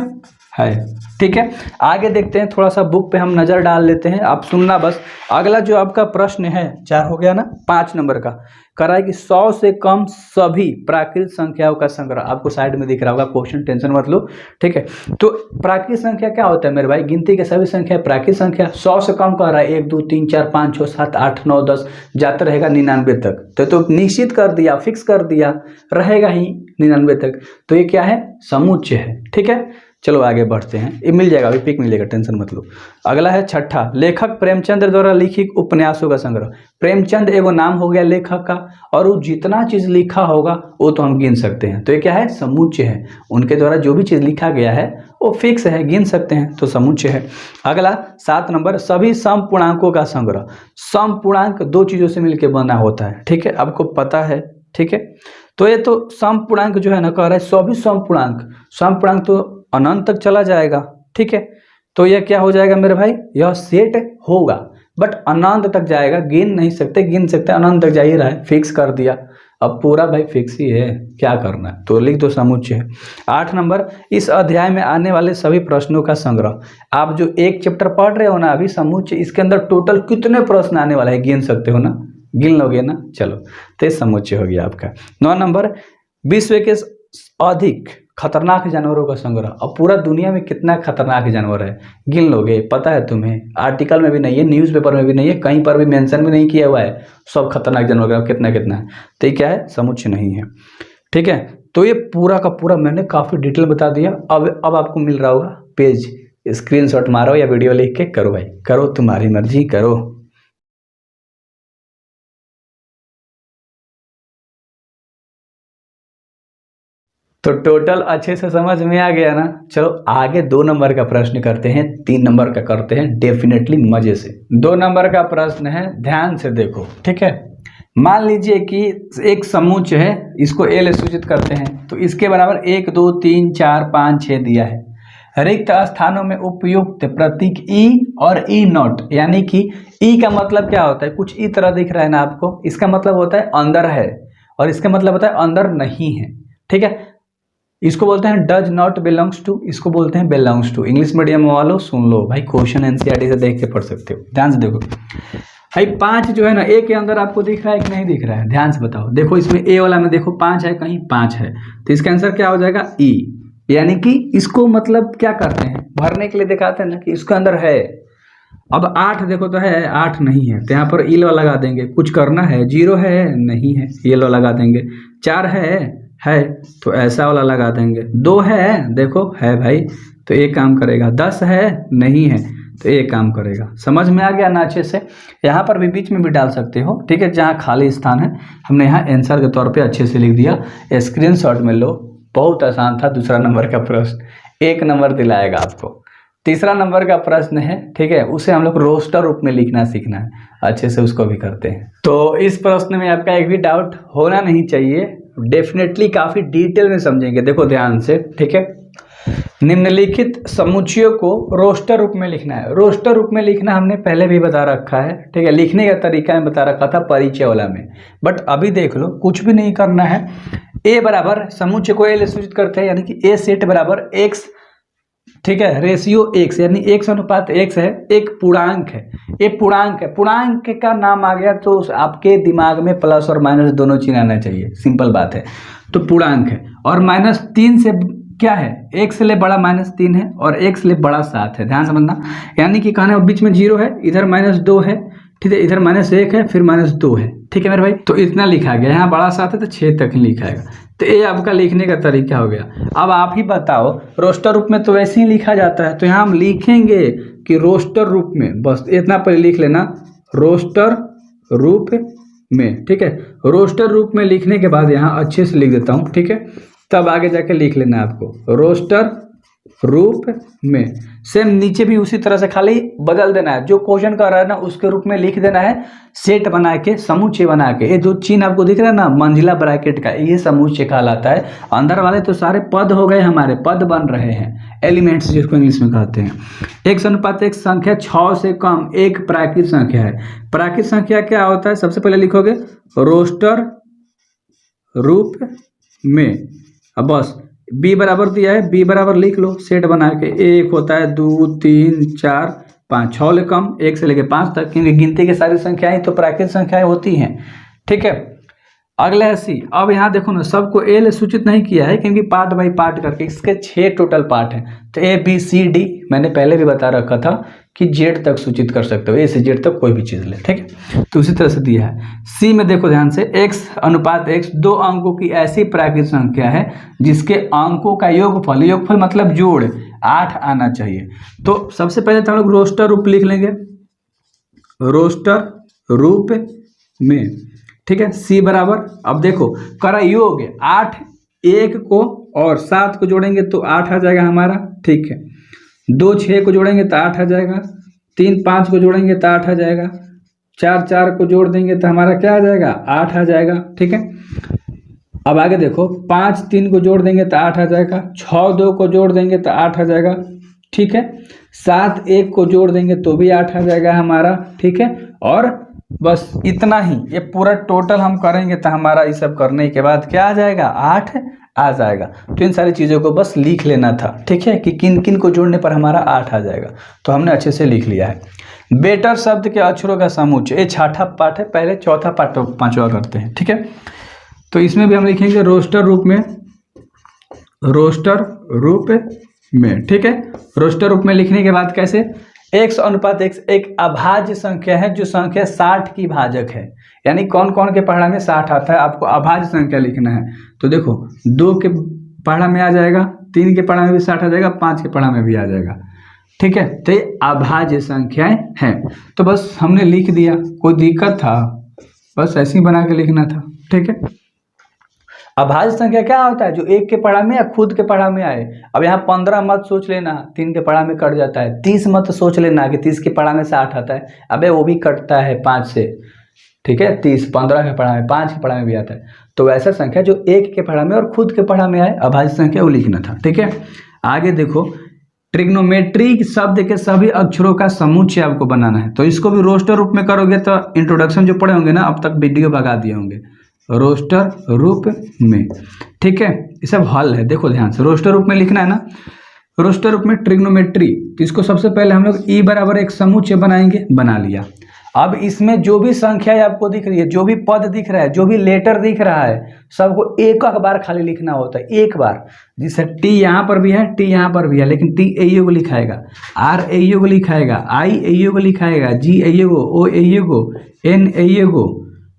है, ठीक है। आगे देखते हैं, थोड़ा सा बुक पे हम नज़र डाल लेते हैं, आप सुनना बस। अगला जो आपका प्रश्न है, 4 हो गया ना, 5 नंबर का करा है कि 100 से कम सभी प्राकृत संख्याओं का संग्रह। आपको साइड में दिख रहा होगा क्वेश्चन, टेंशन मत लो, ठीक है। तो प्राकृत संख्या क्या होता है मेरे भाई? गिनती के सभी संख्या प्राकृत संख्या। 100 से कम कह रहा है 1 2 3 4 5 6 7 8 9 10, जाता रहेगा 99 तक। तो निश्चित कर दिया, फिक्स कर दिया, रहेगा ही 99 तक। तो ये क्या है? समुच्चय है, ठीक है। चलो आगे बढ़ते हैं, ये मिल जाएगा, अभी पिक मिलेगा, टेंशन मत लो। अगला है 6ठा, लेखक प्रेमचंद द्वारा लिखित उपन्यासों का संग्रह। प्रेमचंद एगो नाम हो गया लेखक का, और वो जितना चीज़ लिखा होगा वो तो हम गिन सकते हैं, तो ये क्या है? समुच्चय है। उनके द्वारा जो भी चीज़ लिखा गया है वो फिक्स है, गिन सकते हैं, तो समुच्चय है। अगला 7 नंबर, सभी सम पूर्णांकों का संग्रह। सम पूर्णांक दो चीज़ों से मिलकर बना होता है, ठीक है, आपको पता है, ठीक है। तो ये तो सम पूर्णांक जो है ना, कह रहा है सभी सम पूर्णांक तो अनंत तक चला जाएगा, ठीक है। तो यह क्या हो जाएगा मेरे भाई, यह सेट होगा, बट अनंत तक जाएगा, गिन नहीं सकते, गिन सकते अनंत तक जा ही रहा है, फिक्स कर दिया। अब पूरा भाई फिक्स ही है, क्या करना है, तो लिख दो समुच्चय है। 8 नंबर, इस अध्याय में आने वाले सभी प्रश्नों का संग्रह। आप जो एक चैप्टर पढ़ रहे हो ना अभी समुच्चय, इसके अंदर टोटल कितने प्रश्न आने वाले हैं गिन सकते हो ना, गिन लोगे ना, चलो तो ये समुच्चय हो गया आपका। 9 नंबर, विश्व के अधिक खतरनाक जानवरों का संग्रह। अब पूरा दुनिया में कितना खतरनाक जानवर है गिन लोगे, पता है तुम्हें, आर्टिकल में भी नहीं है, न्यूज़पेपर में भी नहीं है, कहीं पर भी मेंशन भी नहीं किया हुआ है, सब खतरनाक जानवर का कितना कितना है, तो ये क्या है, समुच्चय नहीं है, ठीक है। तो ये पूरा का पूरा मैंने काफ़ी डिटेल बता दिया। अब आपको मिल रहा होगा पेज, स्क्रीनशॉट मारो या वीडियो लिख के करो भाई, करो, तुम्हारी मर्जी, करो। तो टोटल अच्छे से समझ में आ गया ना। चलो आगे 2 नंबर का प्रश्न करते हैं, 3 नंबर का करते हैं डेफिनेटली मजे से। 2 नंबर का प्रश्न है, ध्यान से देखो, ठीक है। मान लीजिए कि एक समुच्चय है, इसको एल सूचित करते हैं, तो इसके बराबर 1 2 3 4 5 6 दिया है। रिक्त स्थानों में उपयुक्त प्रतीक ई और ई नॉट, यानी कि ई का मतलब क्या होता है, कुछ ई तरह दिख रहा है ना आपको, इसका मतलब होता है अंदर है, और इसका मतलब होता है अंदर नहीं है, ठीक है। इसको बोलते हैं डज नॉट बिलोंग्स टू, इसको बोलते हैं बिलोंग्स टू। इंग्लिश मीडियम वालों सुन लो भाई, क्वेश्चन एनसीईआरटी से देख के पढ़ सकते हो, ध्यान से देखो भाई। 5 जो है ना, ए के अंदर आपको दिख रहा है कि नहीं दिख रहा है, ध्यान से बताओ। देखो इसमें ए वाला में देखो 5 है, कहीं 5 है, तो इसका आंसर क्या हो जाएगा, ई। यानी कि इसको मतलब क्या करते हैं, भरने के लिए दिखाते हैं ना कि इसके अंदर है। अब 8 देखो तो है, 8 नहीं है, तो यहाँ पर ई लगा देंगे, कुछ करना है, 0 है नहीं है, ये लगा देंगे, 4 है तो ऐसा वाला लगा देंगे, 2 है देखो है भाई, तो एक काम करेगा, 10 है नहीं है, तो एक काम करेगा। समझ में आ गया ना अच्छे से। यहाँ पर भी बीच में भी डाल सकते हो, ठीक है, जहाँ खाली स्थान है, हमने यहाँ आंसर के तौर पे अच्छे से लिख दिया, स्क्रीनशॉट में लो। बहुत आसान था दूसरा नंबर का प्रश्न, 1 नंबर दिलाएगा आपको। तीसरा नंबर का प्रश्न है, ठीक है, उसे हम लोग रोस्टर रूप में लिखना सीखना है, अच्छे से उसको भी करते हैं। तो इस प्रश्न में आपका एक भी डाउट होना नहीं चाहिए, डेफिनेटली काफी डिटेल में समझेंगे, देखो ध्यान से, ठीक है। निम्नलिखित समुच्चयों को रोस्टर रूप में लिखना है। रोस्टर रूप में लिखना हमने पहले भी बता रखा है, ठीक है, लिखने का तरीका मैं बता रखा था परिचय वाला में, बट अभी देख लो, कुछ भी नहीं करना है। ए बराबर समुच्चय को ए सूचित करते हैं, यानी कि ए सेट बराबर एक्स, ठीक है, रेशियो एक्स, यानी एक्स अनुपात एक्स है, एक पूर्णांक है, ये पूर्णांक है, पूर्णांक का नाम आ गया तो आपके दिमाग में प्लस और माइनस दोनों चिन्ह आना चाहिए, सिंपल बात है। तो पूर्णांक है, और -3 से क्या है, एक से ले बड़ा -3 है, और एक से ले बड़ा 7 है, ध्यान समझना। यानी कि कहना बीच में 0 है, इधर -2 है, ठीक है, इधर -1 है, फिर -2 है, ठीक है मेरे भाई। तो इतना लिखा गया, यहाँ बड़ा 7 है तो 6 तक ही लिखाएगा। तो ये आपका लिखने का तरीका हो गया। अब आप ही बताओ, रोस्टर रूप में तो वैसे ही लिखा जाता है, तो यहाँ हम लिखेंगे कि रोस्टर रूप में, बस इतना पहले लिख लेना, रोस्टर रूप में, ठीक है। रोस्टर रूप में लिखने के बाद यहाँ अच्छे से लिख देता हूँ, ठीक है, तब आगे जाके लिख लेना आपको रोस्टर रूप में। सेम नीचे भी उसी तरह से खाली बदल देना है, जो क्वेश्चन कर रहा है ना उसके रूप में लिख देना है, सेट बना के, समुच्चय बना के। ये जो चिन्ह आपको दिख रहा है ना मंजिला ब्रैकेट का, ये समुच्चय कहलाता है। अंदर वाले तो सारे पद हो गए, हमारे पद बन रहे हैं, एलिमेंट्स जिसको इंग्लिश में कहते हैं। एक अनुपात एक संख्या 6 से कम एक प्राकृत संख्या है। प्राकृत संख्या क्या होता है, सबसे पहले लिखोगे रोस्टर रूप में, अब बस बी बराबर दिया है, बी बराबर लिख लो सेट बना के। एक होता है 2 3 4 5, 6 ले कम, 1 से लेके 5 तक, क्योंकि गिनती की सारी संख्याएं तो प्राकृत संख्याएं होती हैं, ठीक है। अगला है सी। अब यहाँ देखो ना, सबको ए सूचित नहीं किया है क्योंकि पार्ट बाई पार्ट करके, इसके 6 टोटल पार्ट हैं। तो ए बी सी डी मैंने पहले भी बता रखा था कि जेड तक सूचित कर सकते हो, ए से जेड तक कोई भी चीज़ ले, ठीक है। तो उसी तरह से दिया है। सी में देखो ध्यान से, एक्स अनुपात एक्स 2 अंकों की ऐसी प्राकृत संख्या है जिसके अंकों का योगफल मतलब जोड़ 8 आना चाहिए। तो सबसे पहले तो हम लोग रोस्टर रूप लिख लेंगे, रोस्टर रूप में, ठीक है। सी बराबर, अब देखो करा योग 8 1 को और 7 को जोड़ेंगे तो 8 आ जाएगा हमारा, ठीक है। 2 6 को जोड़ेंगे तो 8 आ जाएगा, 3 5 को जोड़ेंगे तो 8 आ जाएगा, 4 4 को जोड़ देंगे तो हमारा क्या आ जाएगा, 8 आ जाएगा, ठीक है। अब आगे देखो, 5 3 को जोड़ देंगे तो 8 आ जाएगा, 6 2 को जोड़ देंगे तो 8 आ जाएगा, ठीक है। 7 1 को जोड़ देंगे तो भी 8 आ जाएगा हमारा, ठीक है। और बस इतना ही, ये पूरा टोटल हम करेंगे तो हमारा ये सब करने के बाद क्या आ जाएगा, 8 आ जाएगा। तो इन सारी चीज़ों को बस लिख लेना था, ठीक है, कि किन किन को जोड़ने पर हमारा 8 आ जाएगा। तो हमने अच्छे से लिख लिया है। बेटर शब्द के अक्षरों का समुच्चय, ये छठा पाठ है, पहले चौथा पाठ पांचवा करते हैं, ठीक है। तो इसमें भी हम लिखेंगे रोस्टर रूप में, रोस्टर रूप में, ठीक है। रोस्टर रूप में लिखने के बाद कैसे, x/x एक अभाज्य संख्या है जो संख्या 60 की भाजक है। यानी कौन कौन के पहाड़ा में 60 आता है, आपको अभाज्य संख्या लिखना है। तो देखो 2 के पहाड़ा में आ जाएगा, 3 के पहाड़ा में भी 60 आ जाएगा, 5 के पहाड़ा में भी आ जाएगा, ठीक है। तो ये अभाज्य संख्याएं हैं। तो बस हमने लिख दिया, कोई दिक्कत था, बस ऐसे ही बना के लिखना था, ठीक है। अभाज्य संख्या क्या होता है, जो 1 के पहाड़ा में या खुद के पहाड़ा में आए। अब यहाँ 15 मत सोच लेना, 3 के पहाड़ा में कट जाता है। 30 मत सोच लेना कि 30 के पहाड़ा में 60 आता है, अबे वो भी कटता है 5 से, ठीक है। 30 15 के पहाड़ा में, 5 के पहाड़ा में भी आता है। तो वैसा संख्या जो 1 के पहाड़ा में और खुद के पहाड़ा में आए, अभाज्य संख्या, वो लिखना था, ठीक है। आगे देखो, ट्रिग्नोमेट्री शब्द के सभी अक्षरों का समुच्चय आपको बनाना है। तो इसको भी रोस्टर रूप में करोगे तो इंट्रोडक्शन जो पढ़े होंगे ना, अब तक वीडियो भगा दिए होंगे, रोस्टर रूप में, ठीक है। ये सब हल है, देखो ध्यान से, रोस्टर रूप में लिखना है ना। रोस्टर रूप में ट्रिग्नोमेट्री, तो इसको सबसे पहले हम लोग ई बराबर एक समुच्चय बनाएंगे, बना लिया। अब इसमें जो भी संख्या आपको दिख रही है, जो भी पद दिख रहा है, जो भी लेटर दिख रहा है, सबको एक बार खाली लिखना होता है, एक बार। जैसे टी यहाँ पर भी है, टी यहाँ पर भी है, लेकिन टी एयो को लिखाएगा, आर एयो को लिखाएगा, आई एयो को लिखाएगा, जी एयो को, ओ एयो को, एन एयो को,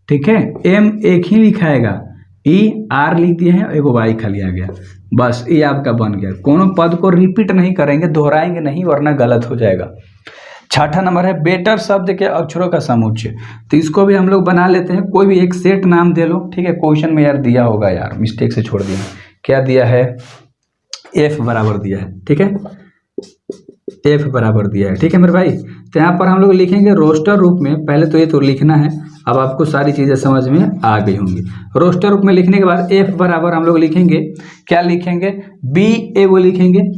ठीक है। एम एक ही लिखाएगा, ई आर लिख दिए हैं, एगो वाई खाली आ गया, बस ये आपका बन गया। कोनो पद को रिपीट नहीं करेंगे, दोहराएंगे नहीं, वरना गलत हो जाएगा। छठा नंबर है बेटर शब्द के अक्षरों का समुच्चय। तो इसको भी हम लोग बना लेते हैं, कोई भी एक सेट नाम दे लो, ठीक है। क्वेश्चन में यार दिया होगा, यार मिस्टेक से छोड़ दिया, क्या दिया है, एफ बराबर दिया है, ठीक है, एफ बराबर दिया है, ठीक है मेरे भाई। तो यहाँ पर हम लोग लिखेंगे रोस्टर रूप में, पहले तो ये तो लिखना है, अब आपको सारी चीज़ें समझ में आ गई होंगी। रोस्टर रूप में लिखने के बाद एफ बराबर हम लोग लिखेंगे, क्या लिखेंगे, बी ए वो लिखेंगे,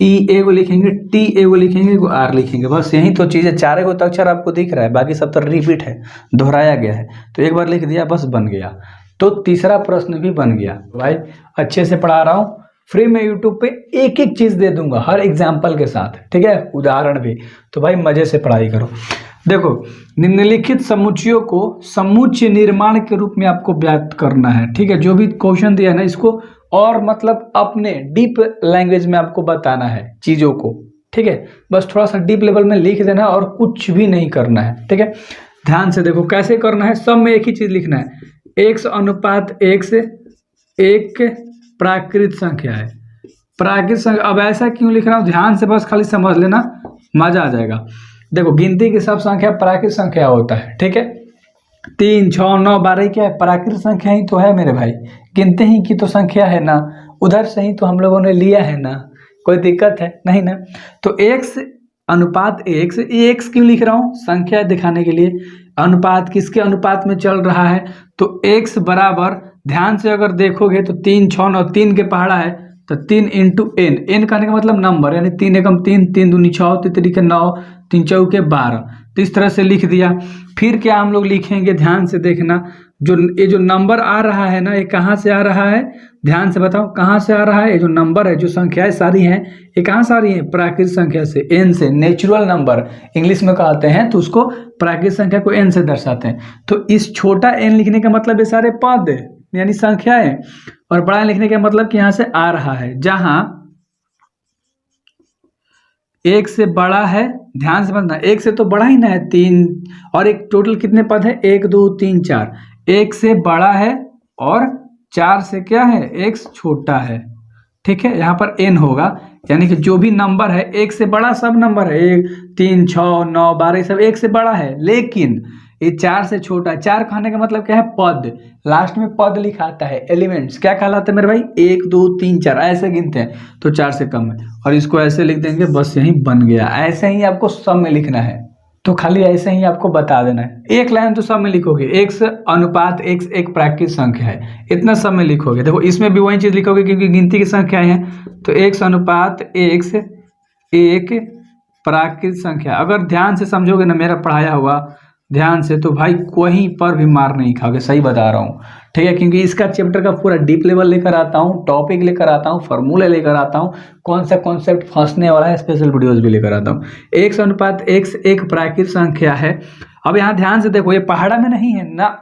ई ए को लिखेंगे, टी ए को लिखेंगे, आर लिखेंगे, बस यही तो चीज़ें। 4 को तो अक्षर आपको दिख रहा है, बाकी सब तो रिपीट है, दोहराया गया है। तो एक बार लिख दिया, बस बन गया। तो तीसरा प्रश्न भी बन गया। भाई अच्छे से पढ़ा रहा हूँ, फ्री में यूट्यूब पे एक एक चीज़ दे दूंगा, हर एग्जाम्पल के साथ, ठीक है, उदाहरण भी। तो भाई मज़े से पढ़ाई करो। देखो, निम्नलिखित समुच्चयों को समुच्चय निर्माण के रूप में आपको व्यक्त करना है, ठीक है। जो भी क्वेश्चन दिया है ना, इसको और मतलब अपने डीप लैंग्वेज में आपको बताना है चीज़ों को, ठीक है। बस थोड़ा सा डीप लेवल में लिख देना और कुछ भी नहीं करना है, ठीक है। ध्यान से देखो कैसे करना है, सब में एक ही चीज़ लिखना है। x/x एक प्राकृत संख्या है, प्राकृत संख्या। अब ऐसा क्यों लिख रहा हूँ, ध्यान से बस खाली समझ लेना, मजा आ जाएगा। देखो गिनती की सब संख्या प्राकृत संख्या होता है, ठीक है। 3 6 9 12 क्या है, प्राकृत संख्या ही तो है मेरे भाई, गिनते ही की तो संख्या है ना, उधर से ही तो हम लोगों ने लिया है ना, कोई दिक्कत है नहीं ना। तो x/x, ये x क्यों लिख रहा हूँ, संख्या दिखाने के लिए। अनुपात किसके अनुपात में चल रहा है, तो x बराबर, ध्यान से अगर देखोगे तो 3 6 9, 3 के पहाड़ा है तो 3 × n, n कहने का मतलब नंबर, यानी 3 एकम 3, 3 दूनी 6, 3 त्रिके 9, 3 चौके 12। तो इस तरह से लिख दिया। फिर क्या हम लोग लिखेंगे, ध्यान से देखना, जो ये जो नंबर आ रहा है ना, ये कहाँ से आ रहा है, ध्यान से बताओ कहाँ से आ रहा है। ये जो नंबर है, जो संख्याएं सारी हैं, ये कहाँ से आ रही हैं, प्राकृत संख्या से, n से, नेचुरल नंबर इंग्लिश में कहते हैं, तो उसको प्राकृत संख्या को n से दर्शाते हैं। तो इस छोटा n लिखने का मतलब ये सारे पद यानी संख्याएं, और बड़ा लिखने का मतलब कि यहाँ से आ रहा है, जहां एक से बड़ा है, ध्यान से समझना, एक से तो बड़ा ही ना है 3, और एक टोटल कितने पद है, 1 2 3 4, एक से बड़ा है और 4 से क्या है, x छोटा है, ठीक है। यहाँ पर n होगा, यानी कि जो भी नंबर है, 1 से बड़ा सब नंबर है, 1 3 6 9 12 सब 1 से बड़ा है, लेकिन ये 4 से छोटा है। 4 कहने का मतलब क्या है? पद। लास्ट में पद लिखा आता है, एलिमेंट्स क्या कहलाते हैं मेरे भाई? 1 2 3 4 ऐसे गिनते हैं, तो 4 से कम है। और इसको ऐसे लिख देंगे, बस यही बन गया। ऐसे ही आपको सब में लिखना है, तो खाली ऐसे ही आपको बता देना है। एक लाइन तो सब में लिखोगे, x अनुपात x एक प्राकृतिक संख्या है, इतना सब में लिखोगे। देखो इसमें भी वही चीज लिखोगे क्योंकि गिनती की संख्याएं हैं, तो x अनुपात x एक प्राकृतिक संख्या। अगर ध्यान से समझोगे ना मेरा पढ़ाया हुआ ध्यान से, तो भाई कहीं पर भी मार नहीं खाओगे, सही बता रहा हूँ, ठीक है। क्योंकि इसका चैप्टर का पूरा डीप लेवल लेकर आता हूँ, टॉपिक लेकर आता हूँ, फॉर्मूले लेकर आता हूँ, कौन सा कॉन्सेप्ट फंसने वाला है, स्पेशल वीडियोस भी लेकर आता हूँ। x अनुपात x एक प्राकृतिक संख्या है। अब यहाँ ध्यान से देखो, ये पहाड़ा में नहीं है ना,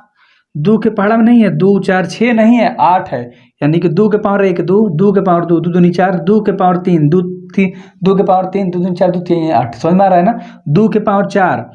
2 के पहाड़ा में नहीं है, 2 4 6 नहीं है, 8 है। यानी कि 2 के पावर 1 2, 2 के पावर 2 2 दूनी 4, 2 के पावर 3 2 3, 2 के पावर 3 2 दूनी 4 2 3 8, समझ में आ रहा है ना। 2 के पावर 4,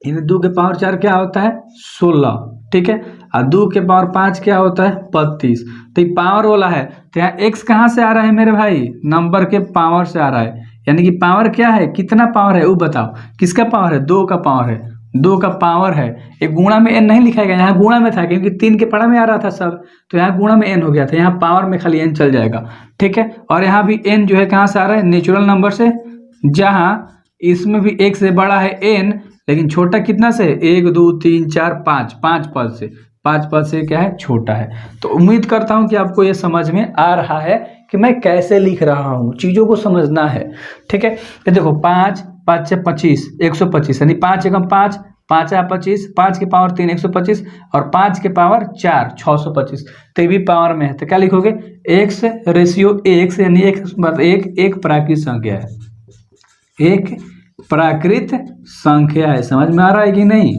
यानी 2 के पावर 4 क्या होता है? 16, ठीक है। और 2 के पावर 5 क्या होता है? 32। तो ये पावर वाला है, तो यहाँ x कहाँ से आ रहा है मेरे भाई? नंबर के पावर से आ रहा है। यानी कि पावर क्या है, कितना पावर है वो बताओ, किसका पावर है? 2 का पावर है, 2 का पावर है। एक गुणा में n नहीं लिखाएगा, यहाँ गुणा में था क्योंकि 3 के पढ़ा में आ रहा था सब, तो यहाँ गुणा में n हो गया था, यहाँ पावर में खाली n चल जाएगा, ठीक है। और यहाँ भी n जो है कहाँ से आ रहा है? नेचुरल नंबर से, जहाँ इसमें भी एक से बड़ा है n, लेकिन छोटा कितना से? 1 2 3 4 5, 5 पद से, 5 पद से क्या है? छोटा है। तो उम्मीद करता हूँ कि आपको ये समझ में आ रहा है कि मैं कैसे लिख रहा हूँ, चीज़ों को समझना है, ठीक है। तो देखो 5 5 से 25 125, यानी 5 एकम 5 5 या 25, 5 के पावर 3 125 और 5 के पावर 4 625, तो ये भी पावर में है। तो क्या लिखोगे? x रेशियो x, यानी एक प्राकृतिक संख्या है, एक प्राकृत संख्या है। समझ में आ रहा है कि नहीं?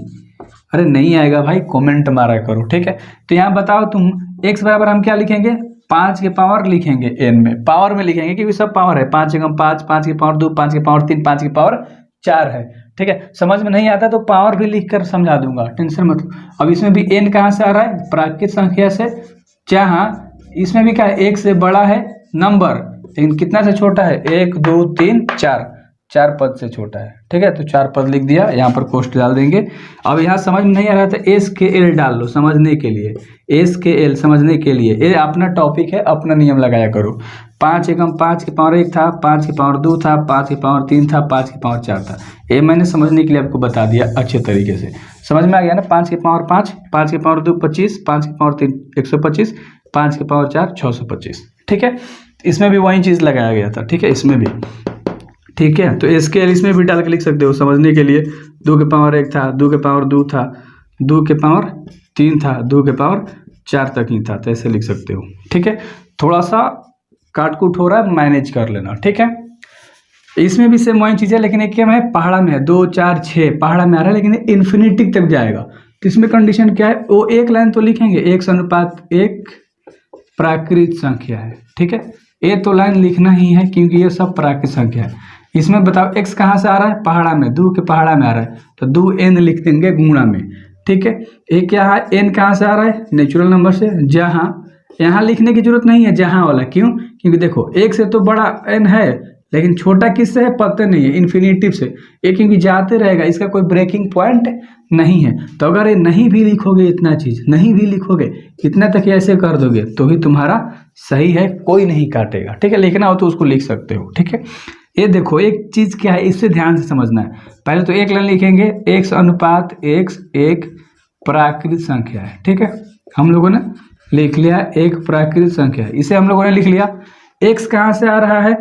अरे नहीं आएगा भाई, कमेंट मारा करो, ठीक है। तो यहाँ बताओ तुम, x बराबर हम क्या लिखेंगे? 5 के पावर लिखेंगे, n में पावर में लिखेंगे क्योंकि सब पावर है। 5 एकम 5, 5 के पावर 2, 5 के पावर 3, 5 के पावर 4 है, ठीक है। समझ में नहीं आता तो पावर भी लिख कर समझा दूंगा, टेंशन मत। अब इसमें भी n कहाँ से आ रहा है? प्राकृतिक संख्या से, जहाँ इसमें भी क्या है? 1 से बड़ा है नंबर, लेकिन कितना से छोटा है? 1 2 3 4, 4 पद से छोटा है, ठीक है। तो 4 पद लिख दिया, यहाँ पर कोष्ठ डाल देंगे। अब यहाँ समझ में नहीं आ रहा था, एस के एल डाल लो समझने के लिए, एस के एल समझने के लिए। ये अपना टॉपिक है, अपना नियम लगाया करो। 5 एकम 5 के पावर 1 था, 5 के पावर 2 था, 5 के पावर 3 था, 5 के पावर 4 था। ये मैंने समझने के लिए आपको बता दिया अच्छे तरीके से, समझ में आ गया ना। 5 के पावर 5, 5 के पावर 2 25, 5 के पावर 3 125, 5 के पावर 4 625, ठीक है। इसमें भी वही चीज़ लगाया गया था, ठीक है, इसमें भी, ठीक है। तो इसके इसमें भी डाल के लिख सकते हो समझने के लिए। 2 के पावर 1 था, 2 के पावर 2 था, 2 के पावर 3 था, 2 के पावर 4 तक ही था, तो ऐसे लिख सकते हो, ठीक है। थोड़ा सा काट कूट हो रहा है, मैनेज कर लेना, ठीक है। इसमें भी सेम वही चीज़ है, लेकिन एक क्या है? पहाड़ा में है, 2 4 6 पहाड़ा में आ रहा है, लेकिन इन्फिनिटी तक जाएगा। तो इसमें कंडीशन क्या है? वो एक लाइन तो लिखेंगे, x अनुपात एक प्राकृतिक संख्या है, ठीक है। ये तो लाइन लिखना ही है क्योंकि ये सब प्राकृतिक संख्या है। इसमें बताओ x कहाँ से आ रहा है? पहाड़ा में, 2 के पहाड़ा में आ रहा है, तो 2n लिख देंगे गुणा में, ठीक है। एक क्या है? n कहाँ से आ रहा है? नेचुरल नंबर से, जहाँ यहाँ लिखने की जरूरत नहीं है, जहाँ वाला। क्यों? क्योंकि देखो 1 से तो बड़ा n है, लेकिन छोटा किससे है? पता नहीं है, इन्फिनिटिव से। ये क्योंकि जाते रहेगा, इसका कोई ब्रेकिंग पॉइंट नहीं है। तो अगर ये नहीं भी लिखोगे, इतना चीज नहीं भी लिखोगे, इतना तक ऐसे कर दोगे तो भी तुम्हारा सही है, कोई नहीं काटेगा, ठीक है। लिखना हो तो उसको लिख सकते हो, ठीक है। ये देखो एक चीज क्या है, इससे ध्यान से समझना है। पहले तो एक लाइन लिखेंगे, x अनुपात x एक प्राकृतिक संख्या है, ठीक है। हम लोगों ने लिख लिया एक प्राकृतिक संख्या है, इसे हम लोगों ने लिख लिया। x कहाँ से आ रहा है?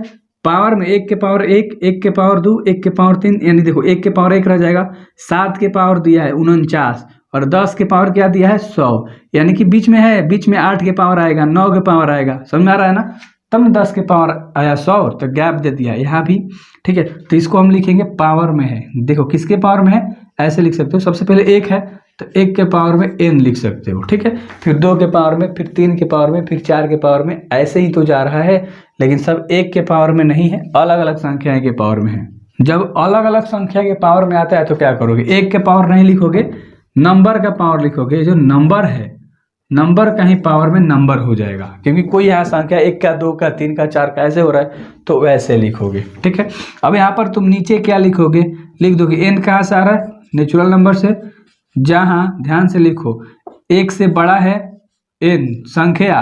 पावर में, 1 के पावर 1, 1 के पावर 2, 1 के पावर 3, यानी देखो 1 के पावर 1 रह जाएगा, 7 के पावर दिया है 49 और 10 के पावर क्या दिया है? 100, यानी कि बीच में है, बीच में 8 के पावर आएगा, 9 के पावर आएगा, समझ में आ रहा है ना। तब 10 के पावर आया 100, तो गैप दे दिया यहाँ भी, ठीक है। तो इसको हम लिखेंगे पावर में है। देखो किसके पावर में है, ऐसे लिख सकते हो। सबसे पहले 1 है तो 1 के पावर में n लिख सकते हो, ठीक है। फिर 2 के पावर में, फिर 3 के पावर में, फिर 4 के पावर में, ऐसे ही तो जा रहा है। लेकिन सब 1 के पावर में नहीं है, अलग अलग संख्याएं के पावर में है। जब अलग अलग संख्या के पावर में आता है तो क्या करोगे? 1 के पावर नहीं लिखोगे, नंबर का पावर लिखोगे। जो नंबर है, नंबर का ही पावर में नंबर हो जाएगा, क्योंकि कोई यहाँ संख्या 1 का, 2 का, 3 का, 4 का ऐसे हो रहा है, तो वैसे लिखोगे, ठीक है। अब यहाँ पर तुम नीचे क्या लिखोगे? लिख दोगे n कहाँ से आ रहा है? नेचुरल नंबर से, जहां ध्यान से लिखो एक से बड़ा है n संख्या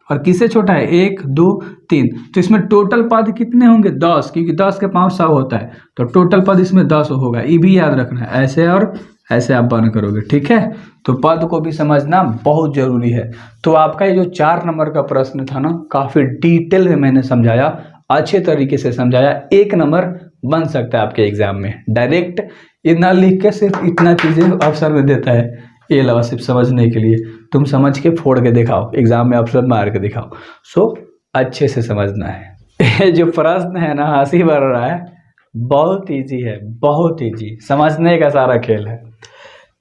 और किससे छोटा है 1 2 3, तो इसमें टोटल पद कितने होंगे 10, क्योंकि 10 के पाँव 100 होता है, तो टोटल पद इसमें 10 होगा। ये भी याद रखना है, ऐसे और ऐसे आप बंद करोगे, ठीक है। तो पद को भी समझना बहुत जरूरी है। तो आपका ये जो 4 नंबर का प्रश्न था ना, काफी डिटेल में मैंने समझाया, अच्छे तरीके से समझाया, 1 नंबर बन सकता है आपके एग्जाम में। डायरेक्ट इतना लिख के सिर्फ इतना चीजें अफसर में देता है, ये लगा सिर्फ समझने के लिए, तुम समझ के फोड़ के दिखाओ, एग्जाम में अफसर मार के दिखाओ। सो अच्छे से समझना है। ये जो प्रश्न है ना, हंसी बढ़ रहा है, बहुत इजी है, बहुत इजी, समझने का सारा खेल है।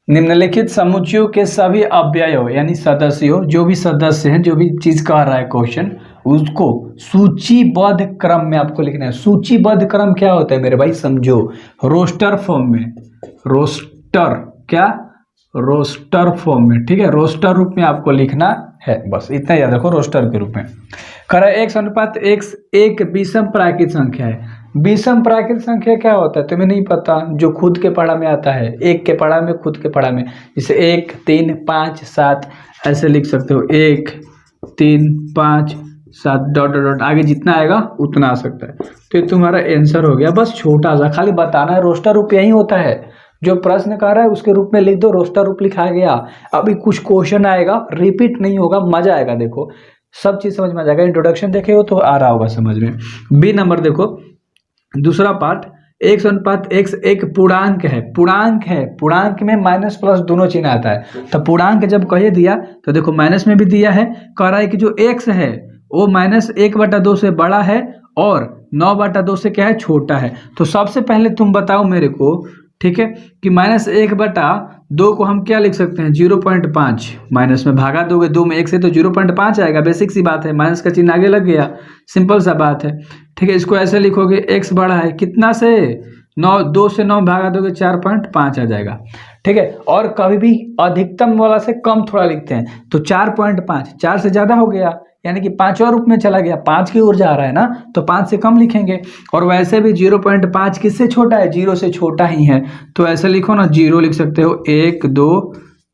निम्नलिखित समुच्चयों के सभी अव्ययों यानी सदस्यों, जो भी सदस्य हैं, जो भी चीज कह रहा है क्वेश्चन, उसको सूचीबद्ध क्रम में आपको लिखना है। सूचीबद्ध क्रम क्या होता है मेरे भाई, समझो, रोस्टर फॉर्म में, रोस्टर क्या, रोस्टर फॉर्म में, ठीक है, रोस्टर रूप में आपको लिखना है, बस इतना याद रखो, रोस्टर के रूप में। करा x अनुपात x एक विषम प्राकृत संख्या है। विषम प्राकृत संख्या क्या होता है तुम्हें नहीं पता, जो खुद के पढ़ा में आता है, एक के पढ़ा में, खुद के पढ़ा में, जैसे 1 3 5 7 ऐसे लिख सकते हो, 1 3 5 7 डॉट डॉट डॉट, आगे जितना आएगा उतना आ सकता है। तो ये तुम्हारा आंसर हो गया, बस छोटा सा खाली बताना है, रोस्टर रूप यही होता है, जो प्रश्न कर रहा है उसके रूप में लिख दो, रोस्टर रूप लिखा गया। अभी कुछ क्वेश्चन आएगा, रिपीट नहीं होगा, मजा आएगा, देखो सब चीज समझ में आ जाएगा। इंट्रोडक्शन देखे हो तो आ रहा होगा समझ में। बी नंबर देखो, दूसरा पार्ट, x अनुपात x एक पूर्णांक है, पूर्णांक है, पूर्णांक में माइनस प्लस दोनों चिन्ह आता है। तो पूर्णांक जब कहे दिया तो देखो माइनस में भी दिया है, कह रहा है कि जो x है वो -1/2 से बड़ा है और 9/2 से क्या है, छोटा है। तो सबसे पहले तुम बताओ मेरे को, ठीक है, कि -1/2 को हम क्या लिख सकते हैं, 0.5, माइनस में भागा दोगे 2 में 1 से तो 0.5 आएगा, बेसिक सी बात है, माइनस का चिन्ह आगे लग गया, सिंपल सा बात है, ठीक है। इसको ऐसे लिखोगे, x बड़ा है कितना से 9, 2 से 9 भागा दोगे 4.5 आ जाएगा, ठीक है। और कभी भी अधिकतम वाला से कम थोड़ा लिखते हैं, तो 4.5, 4 से ज्यादा हो गया यानी कि 5वां रूप में चला गया, 5 की ओर जा रहा है ना, तो 5 से कम लिखेंगे। और वैसे भी 0.5 किससे छोटा है, 0 से छोटा ही है, तो ऐसे लिखो ना, 0 लिख सकते हो, 1 2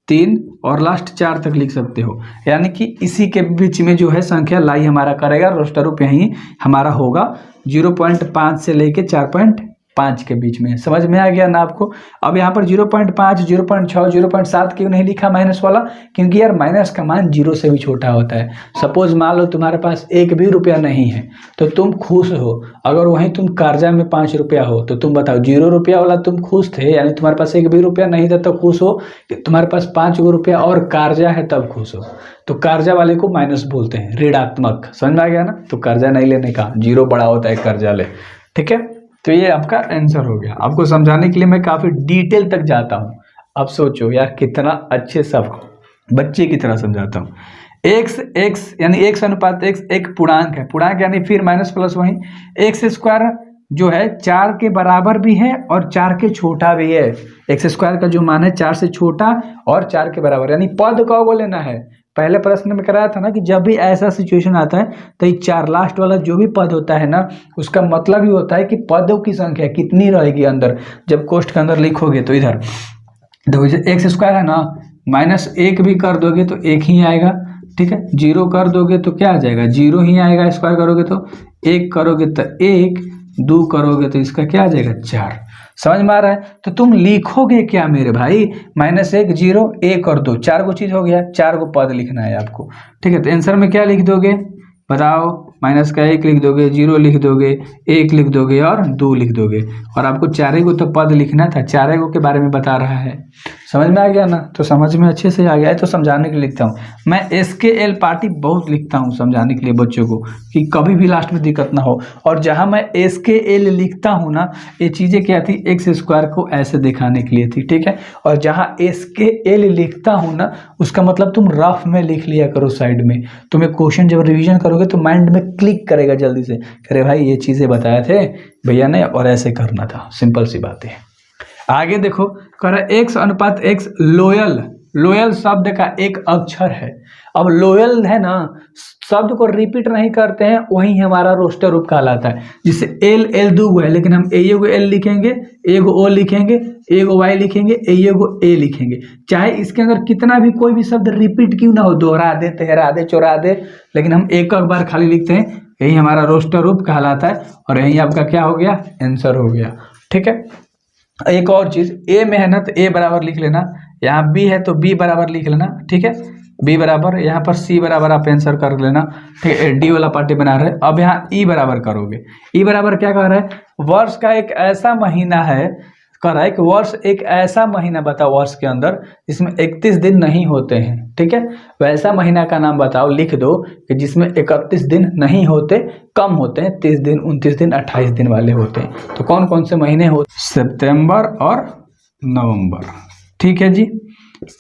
3 और लास्ट 4 तक लिख सकते हो, यानी कि इसी के बीच में जो है संख्या लाई हमारा करेगा, रोस्टर रूप यही हमारा होगा, 0.5 से लेके 4.5 के बीच में। समझ में आ गया ना आपको। अब यहाँ पर 0.5 0.6 0.7 क्यों नहीं लिखा माइनस वाला, क्योंकि यार माइनस का मान 0 से भी छोटा होता है। सपोज मान लो तुम्हारे पास 1 भी रुपया नहीं है तो तुम खुश हो, अगर वहीं तुम कर्जा में 5 रुपया हो तो तुम बताओ 0 रुपया वाला तुम खुश थे, यानी तुम्हारे पास 1 भी रुपया नहीं था तो खुश हो, कि तुम्हारे पास 5 रुपया और कर्जा है तब खुश हो। तो कर्जा वाले को माइनस बोलते हैं, ऋणात्मक। समझ में आ गया ना। तो कर्जा नहीं लेने का, 0 बड़ा होता है कर्जा ले, ठीक है। तो ये आपका आंसर हो गया। आपको समझाने के लिए मैं काफी डिटेल तक जाता हूँ। अब सोचो यार कितना अच्छे सब बच्चे की तरह समझाता हूँ। x यानी x अनुपात x एक पूर्णांक है, पूर्णांक यानी फिर माइनस प्लस वही, x स्क्वायर जो है 4 के बराबर भी है और 4 के छोटा भी है। x स्क्वायर का जो मान है 4 से छोटा और 4 के बराबर, यानी पद को लेना है। पहले प्रश्न में कराया था ना कि जब भी ऐसा सिचुएशन आता है तो ये 4 लास्ट वाला जो भी पद होता है ना, उसका मतलब ही होता है कि पदों की संख्या कितनी रहेगी अंदर। जब कोष्ठ के अंदर लिखोगे तो इधर देखो x स्क्वायर है ना, -1 भी कर दोगे तो 1 ही आएगा, ठीक है। 0 कर दोगे तो क्या आ जाएगा, 0 ही आएगा। स्क्वायर करोगे तो 1 करोगे तो 1, 2 करोगे तो इसका क्या आ जाएगा 4। समझ में आ रहा है। तो तुम लिखोगे क्या मेरे भाई, -1 0 1 और 2, 4 को चीज हो गया, 4 को पद लिखना है आपको, ठीक है। तो आंसर में क्या लिख दोगे बताओ, माइनस का 1 लिख दोगे, 0 लिख दोगे, 1 लिख दोगे और 2 लिख दोगे। और आपको 4 को तो पद लिखना था, 4 को के बारे में बता रहा है। समझ में आ गया ना। तो समझ में अच्छे से आ गया है तो समझाने के लिए लिखता हूँ मैं। SKL पार्टी बहुत लिखता हूँ समझाने के लिए बच्चों को, कि कभी भी लास्ट में दिक्कत ना हो। और जहाँ मैं SKL लिखता हूँ ना, ये चीज़ें क्या थी, x स्क्वायर को ऐसे दिखाने के लिए थी, ठीक है। और जहाँ SKL लिखता हूँ ना, उसका मतलब तुम रफ में लिख लिया करो साइड में। तुम्हें क्वेश्चन जब रिविजन करोगे तो माइंड में क्लिक करेगा जल्दी से, अरे भाई ये चीज़ें बताए थे भैया ने और ऐसे करना था। सिंपल सी बात है। आगे देखो, कह रहा x अनुपात x लोयल लोयल शब्द का एक अक्षर है। अब लोयल है ना, शब्द को रिपीट नहीं करते हैं, वही हमारा रोस्टर रूप कहलाता है। जिससे एल एल दो है, लेकिन हम एगो एल लिखेंगे, एगो ओ लिखेंगे, एगो वाई लिखेंगे, एगो ए लिखेंगे। चाहे इसके अंदर कितना भी कोई भी शब्द रिपीट क्यों ना हो, दोहरा दे, तहरा दे, चौरा दे, लेकिन हम एक बार खाली लिखते हैं, यही हमारा रोस्टर रूप कहलाता है। और यही आपका क्या हो गया, आंसर हो गया। ठीक है, एक और चीज, ए में है ना तो ए बराबर लिख लेना, यहाँ बी है तो बी बराबर लिख लेना। ठीक है, बी बराबर, यहाँ पर सी बराबर आप आंसर कर लेना। ठीक है, डी वाला पार्टी बना रहे। अब यहाँ ई बराबर करोगे। ई बराबर क्या कह रहा है, वर्ष का एक ऐसा महीना है, कह रहा है कि वर्ष एक ऐसा महीना बताओ वर्ष के अंदर जिसमें 31 दिन नहीं होते हैं। ठीक है, वैसा महीना का नाम बताओ, लिख दो कि जिसमें 31 दिन नहीं होते, कम होते हैं, 30 दिन, 29 दिन, 28 दिन वाले होते हैं। तो कौन कौन से महीने होते, सितंबर और नवंबर। ठीक है जी,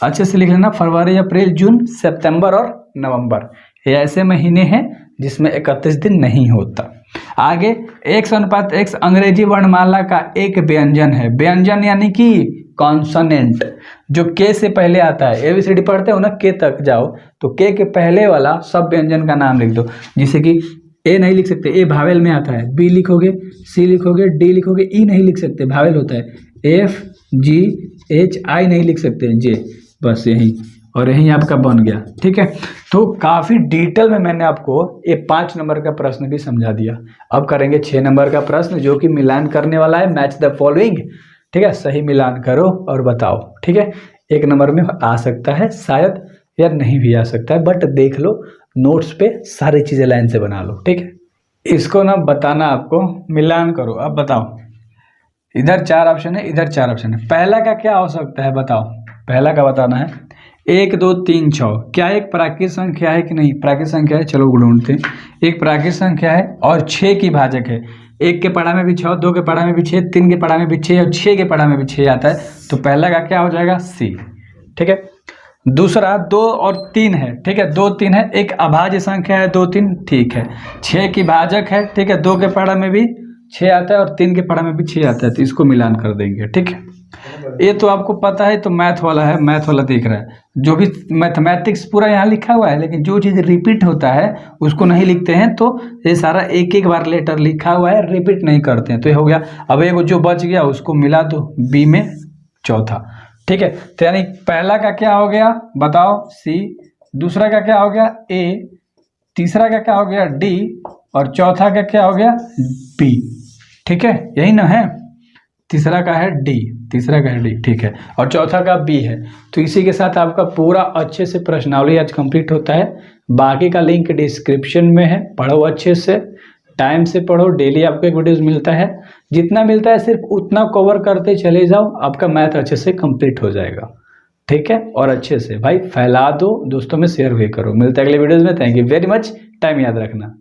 अच्छे से लिख लेना, फरवरी, अप्रैल, जून, सितंबर और नवंबर, ये ऐसे महीने हैं जिसमें 31 दिन नहीं होता। आगे 1:1 अंग्रेजी वर्णमाला का एक व्यंजन है। व्यंजन यानी कि कॉन्सोनेंट, जो के से पहले आता है। एबीसीडी पढ़ते हो ना, के तक जाओ तो के पहले वाला सब व्यंजन का नाम लिख दो। जैसे कि ए नहीं लिख सकते, ए भावेल में आता है, बी लिखोगे, सी लिखोगे, डी लिखोगे, ई नहीं लिख सकते, भावेल होता है, एफ जी एच आई नहीं लिख सकते, जे, बस यही, और यही आपका बन गया। ठीक है, तो काफ़ी डिटेल में मैंने आपको ये 5 नंबर का प्रश्न भी समझा दिया। अब करेंगे 6 नंबर का प्रश्न, जो कि मिलान करने वाला है, मैच द फॉलोइंग। ठीक है, सही मिलान करो और बताओ। ठीक है, 1 नंबर में आ सकता है शायद, या नहीं भी आ सकता है, बट देख लो नोट्स पे सारी चीज़ें लाइन से बना लो। ठीक है, इसको ना बताना आपको, मिलान करो। अब बताओ, इधर 4 ऑप्शन है, इधर 4 ऑप्शन है, पहला का क्या हो सकता है बताओ। पहला का बताना है, 1 2 3 6 क्या एक प्राकृत संख्या है कि नहीं, प्राकृत संख्या है, चलो ढूंढते हैं। एक प्राकृत संख्या है और 6 की भाजक है। 1 के पढ़ा में भी 6, 2 के पढ़ा में भी 6, 3 के पढ़ा में भी 6 और 6 के पढ़ा में भी 6 आता है। तो पहला का क्या हो जाएगा, सी। ठीक है, दूसरा 2 और 3 है। ठीक है, 2 3 है, एक अभाज्य संख्या है 2 3, ठीक है, 6 की भाजक है। ठीक है, 2 के पढ़ा में भी 6 आता है और 3 के पढ़ा में भी 6 आता है, तो इसको मिलान कर देंगे। ठीक है, ये तो आपको पता है, तो मैथ वाला है, मैथ वाला दिख रहा है। जो भी मैथमेटिक्स पूरा यहाँ लिखा हुआ है, लेकिन जो चीज़ रिपीट होता है उसको नहीं लिखते हैं, तो ये सारा एक बार लेटर लिखा हुआ है, रिपीट नहीं करते हैं, तो ये हो गया। अब एक जो बच गया उसको मिला दो बी में, चौथा। ठीक है, तो यानी पहला का क्या हो गया बताओ, सी, दूसरा का क्या हो गया, ए, तीसरा का क्या हो गया, डी, और चौथा का क्या हो गया, बी। ठीक है, यही ना है, तीसरा का है डी, तीसरा का है डी। ठीक है, और चौथा का बी है। तो इसी के साथ आपका पूरा अच्छे से प्रश्नावली आज कंप्लीट होता है। बाकी का लिंक डिस्क्रिप्शन में है, पढ़ो अच्छे से, टाइम से पढ़ो। डेली आपको एक वीडियोस मिलता है, जितना मिलता है सिर्फ उतना कवर करते चले जाओ, आपका मैथ अच्छे से कंप्लीट हो जाएगा। ठीक है, और अच्छे से भाई फैला दो, दोस्तों में शेयर भी करो। मिलता है अगले वीडियोज़ में। Thank you very much, time याद रखना।